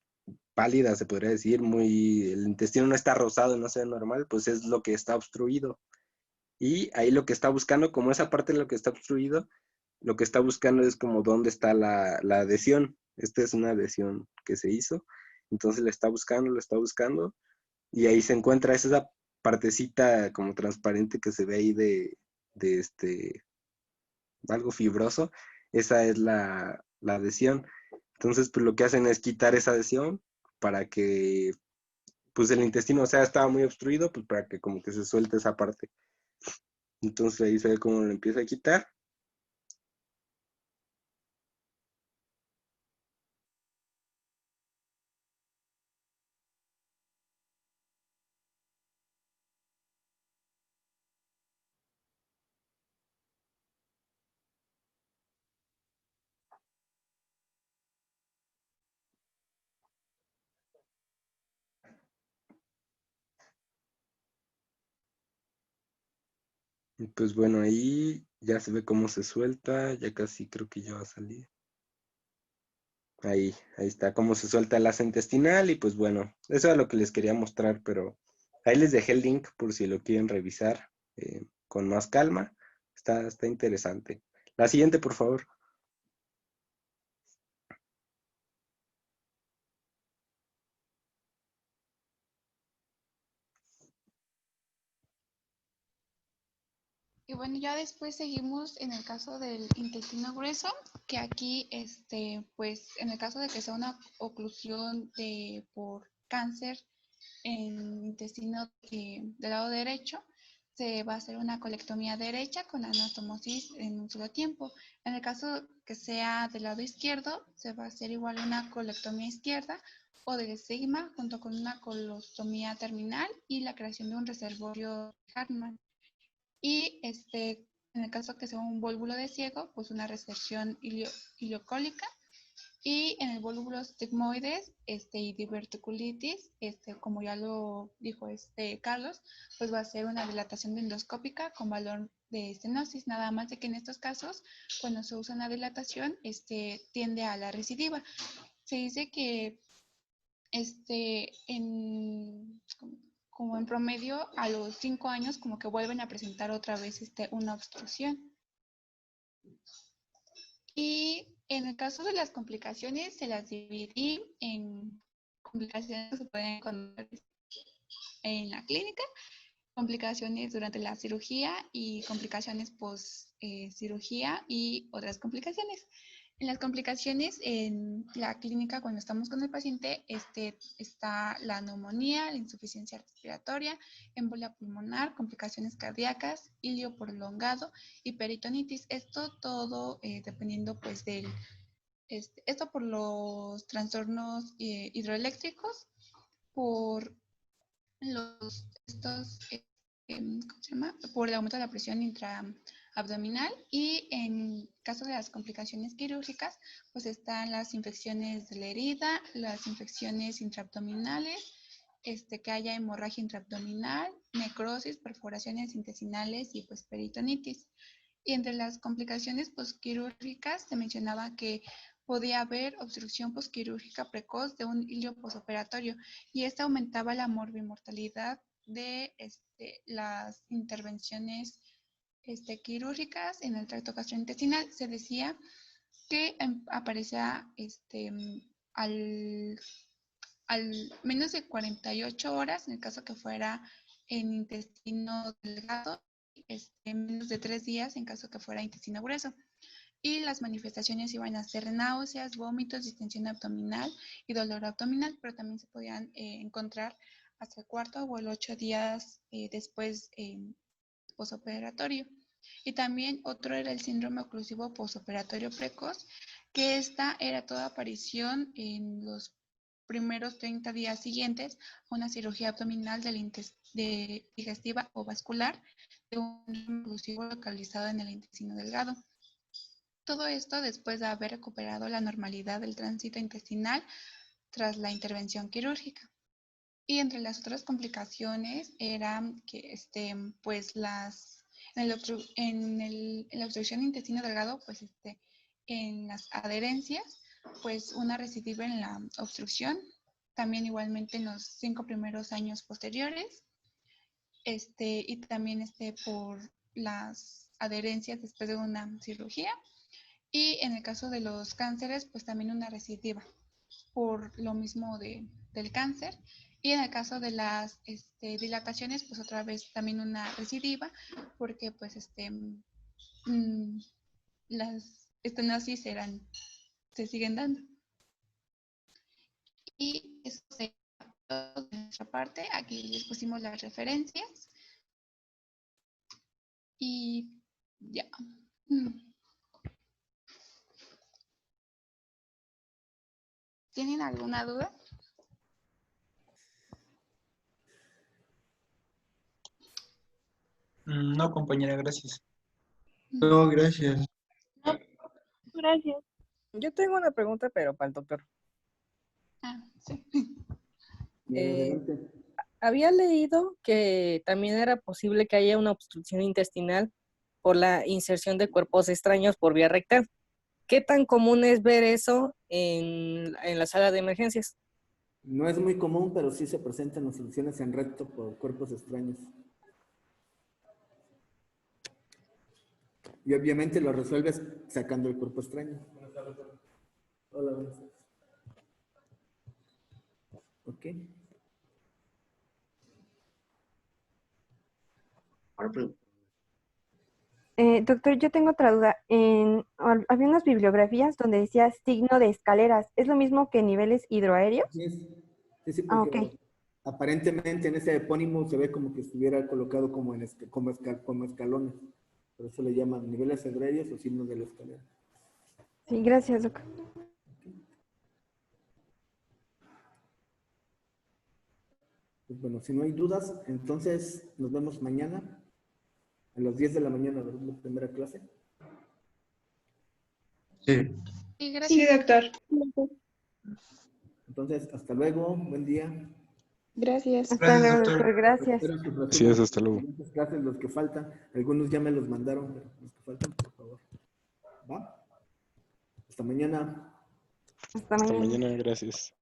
pálida, se podría decir, el intestino no está rosado, no se ve normal, pues es lo que está obstruido. Y ahí lo que está buscando, como esa parte de lo que está obstruido, lo que está buscando es como dónde está la adhesión. Esta es una adhesión que se hizo, entonces lo está buscando, y ahí se encuentra esa partecita como transparente que se ve ahí de algo fibroso, esa es la adhesión. Entonces, pues lo que hacen es quitar esa adhesión para que, pues el intestino, o sea, estaba muy obstruido, pues para que como que se suelte esa parte. Entonces ahí se ve cómo lo empieza a quitar. Y pues bueno, ahí ya se ve cómo se suelta, ya casi creo que ya va a salir. Ahí está cómo se suelta el asa intestinal y pues bueno, eso es lo que les quería mostrar, pero ahí les dejé el link por si lo quieren revisar con más calma. Está interesante. La siguiente, por favor. Y bueno, ya después seguimos en el caso del intestino grueso, que aquí, pues, en el caso de que sea una oclusión por cáncer en intestino del lado derecho, se va a hacer una colectomía derecha con anastomosis en un solo tiempo. En el caso que sea del lado izquierdo, se va a hacer igual una colectomía izquierda o del estigma junto con una colostomía terminal y la creación de un reservorio Hartmann. Y en el caso que sea un vólvulo de ciego, pues una resección ileocólica. Y en el volúbulo sigmoides y diverticulitis, como ya lo dijo Carlos, pues va a ser una dilatación endoscópica con valor de estenosis, nada más de que en estos casos, cuando se usa una dilatación, tiende a la recidiva. Se dice que en, como en promedio a los 5 años como que vuelven a presentar otra vez una obstrucción. Y en el caso de las complicaciones, se las dividí en complicaciones que se pueden encontrar en la clínica, complicaciones durante la cirugía y complicaciones post cirugía y otras complicaciones. En las complicaciones en la clínica, cuando estamos con el paciente, está la neumonía, la insuficiencia respiratoria, embolia pulmonar, complicaciones cardíacas, ilio prolongado y peritonitis. Esto todo dependiendo pues del esto por los trastornos hidroeléctricos, por ¿cómo se llama? Por el aumento de la presión intraabdominal y en caso de las complicaciones quirúrgicas, pues están las infecciones de la herida, las infecciones intraabdominales, que haya hemorragia intraabdominal, necrosis, perforaciones intestinales y pues peritonitis. Y entre las complicaciones posquirúrgicas se mencionaba que podía haber obstrucción posquirúrgica precoz de un hilio posoperatorio y esta aumentaba la morbimortalidad de las intervenciones quirúrgicas en el tracto gastrointestinal. Se decía que aparecía al, al menos de 48 horas, en el caso que fuera en intestino delgado, menos de 3 días en caso que fuera intestino grueso. Y las manifestaciones iban a ser náuseas, vómitos, distensión abdominal y dolor abdominal, pero también se podían encontrar hasta el 4 o el 8 días después posoperatorio. Y también otro era el síndrome oclusivo posoperatorio precoz, que esta era toda aparición en los primeros 30 días siguientes a una cirugía abdominal digestiva o vascular de un síndrome oclusivo localizado en el intestino delgado. Todo esto después de haber recuperado la normalidad del tránsito intestinal tras la intervención quirúrgica. Y entre las otras complicaciones eran que pues en la obstrucción intestino delgado, pues en las adherencias, pues una recidiva en la obstrucción, también igualmente en los 5 primeros años posteriores, y también por las adherencias después de una cirugía. Y en el caso de los cánceres, pues también una recidiva por lo mismo del cáncer. Y en el caso de las dilataciones, pues otra vez también una recidiva, porque pues las estenosis se siguen dando. Y eso sería todo de nuestra parte. Aquí les pusimos las referencias. Y ya. ¿Tienen alguna duda? No, compañera, gracias. No, gracias. Gracias. Yo tengo una pregunta, pero para el doctor. Sí. Adelante. Había leído que también era posible que haya una obstrucción intestinal por la inserción de cuerpos extraños por vía rectal. ¿Qué tan común es ver eso en la sala de emergencias? No es muy común, pero sí se presentan obstrucciones en recto por cuerpos extraños. Y obviamente lo resuelves sacando el cuerpo extraño. Hola, buenas tardes. Ok. Doctor, yo tengo otra duda. Había unas bibliografías donde decía signo de escaleras. ¿Es lo mismo que niveles hidroaéreos? Sí, Ah, porque ok. aparentemente en ese epónimo se ve como que estuviera colocado como como escalones. Por eso le llaman niveles hidroaéreos o signos de la escalera. Sí, gracias, doctor. Pues bueno, si no hay dudas, entonces nos vemos mañana a las 10 de la mañana, ¿verdad? La primera clase. Sí. Y Sí, gracias. doctor. Entonces, hasta luego, buen día. Gracias. Hasta Gracias, luego, doctor. doctor. Gracias. Espero sus resúmenes Sí, hasta de las luego. siguientes clases, los que faltan. Algunos ya me los mandaron, pero los que faltan, por favor. ¿Va? Hasta mañana. Hasta Hasta mañana. mañana, gracias.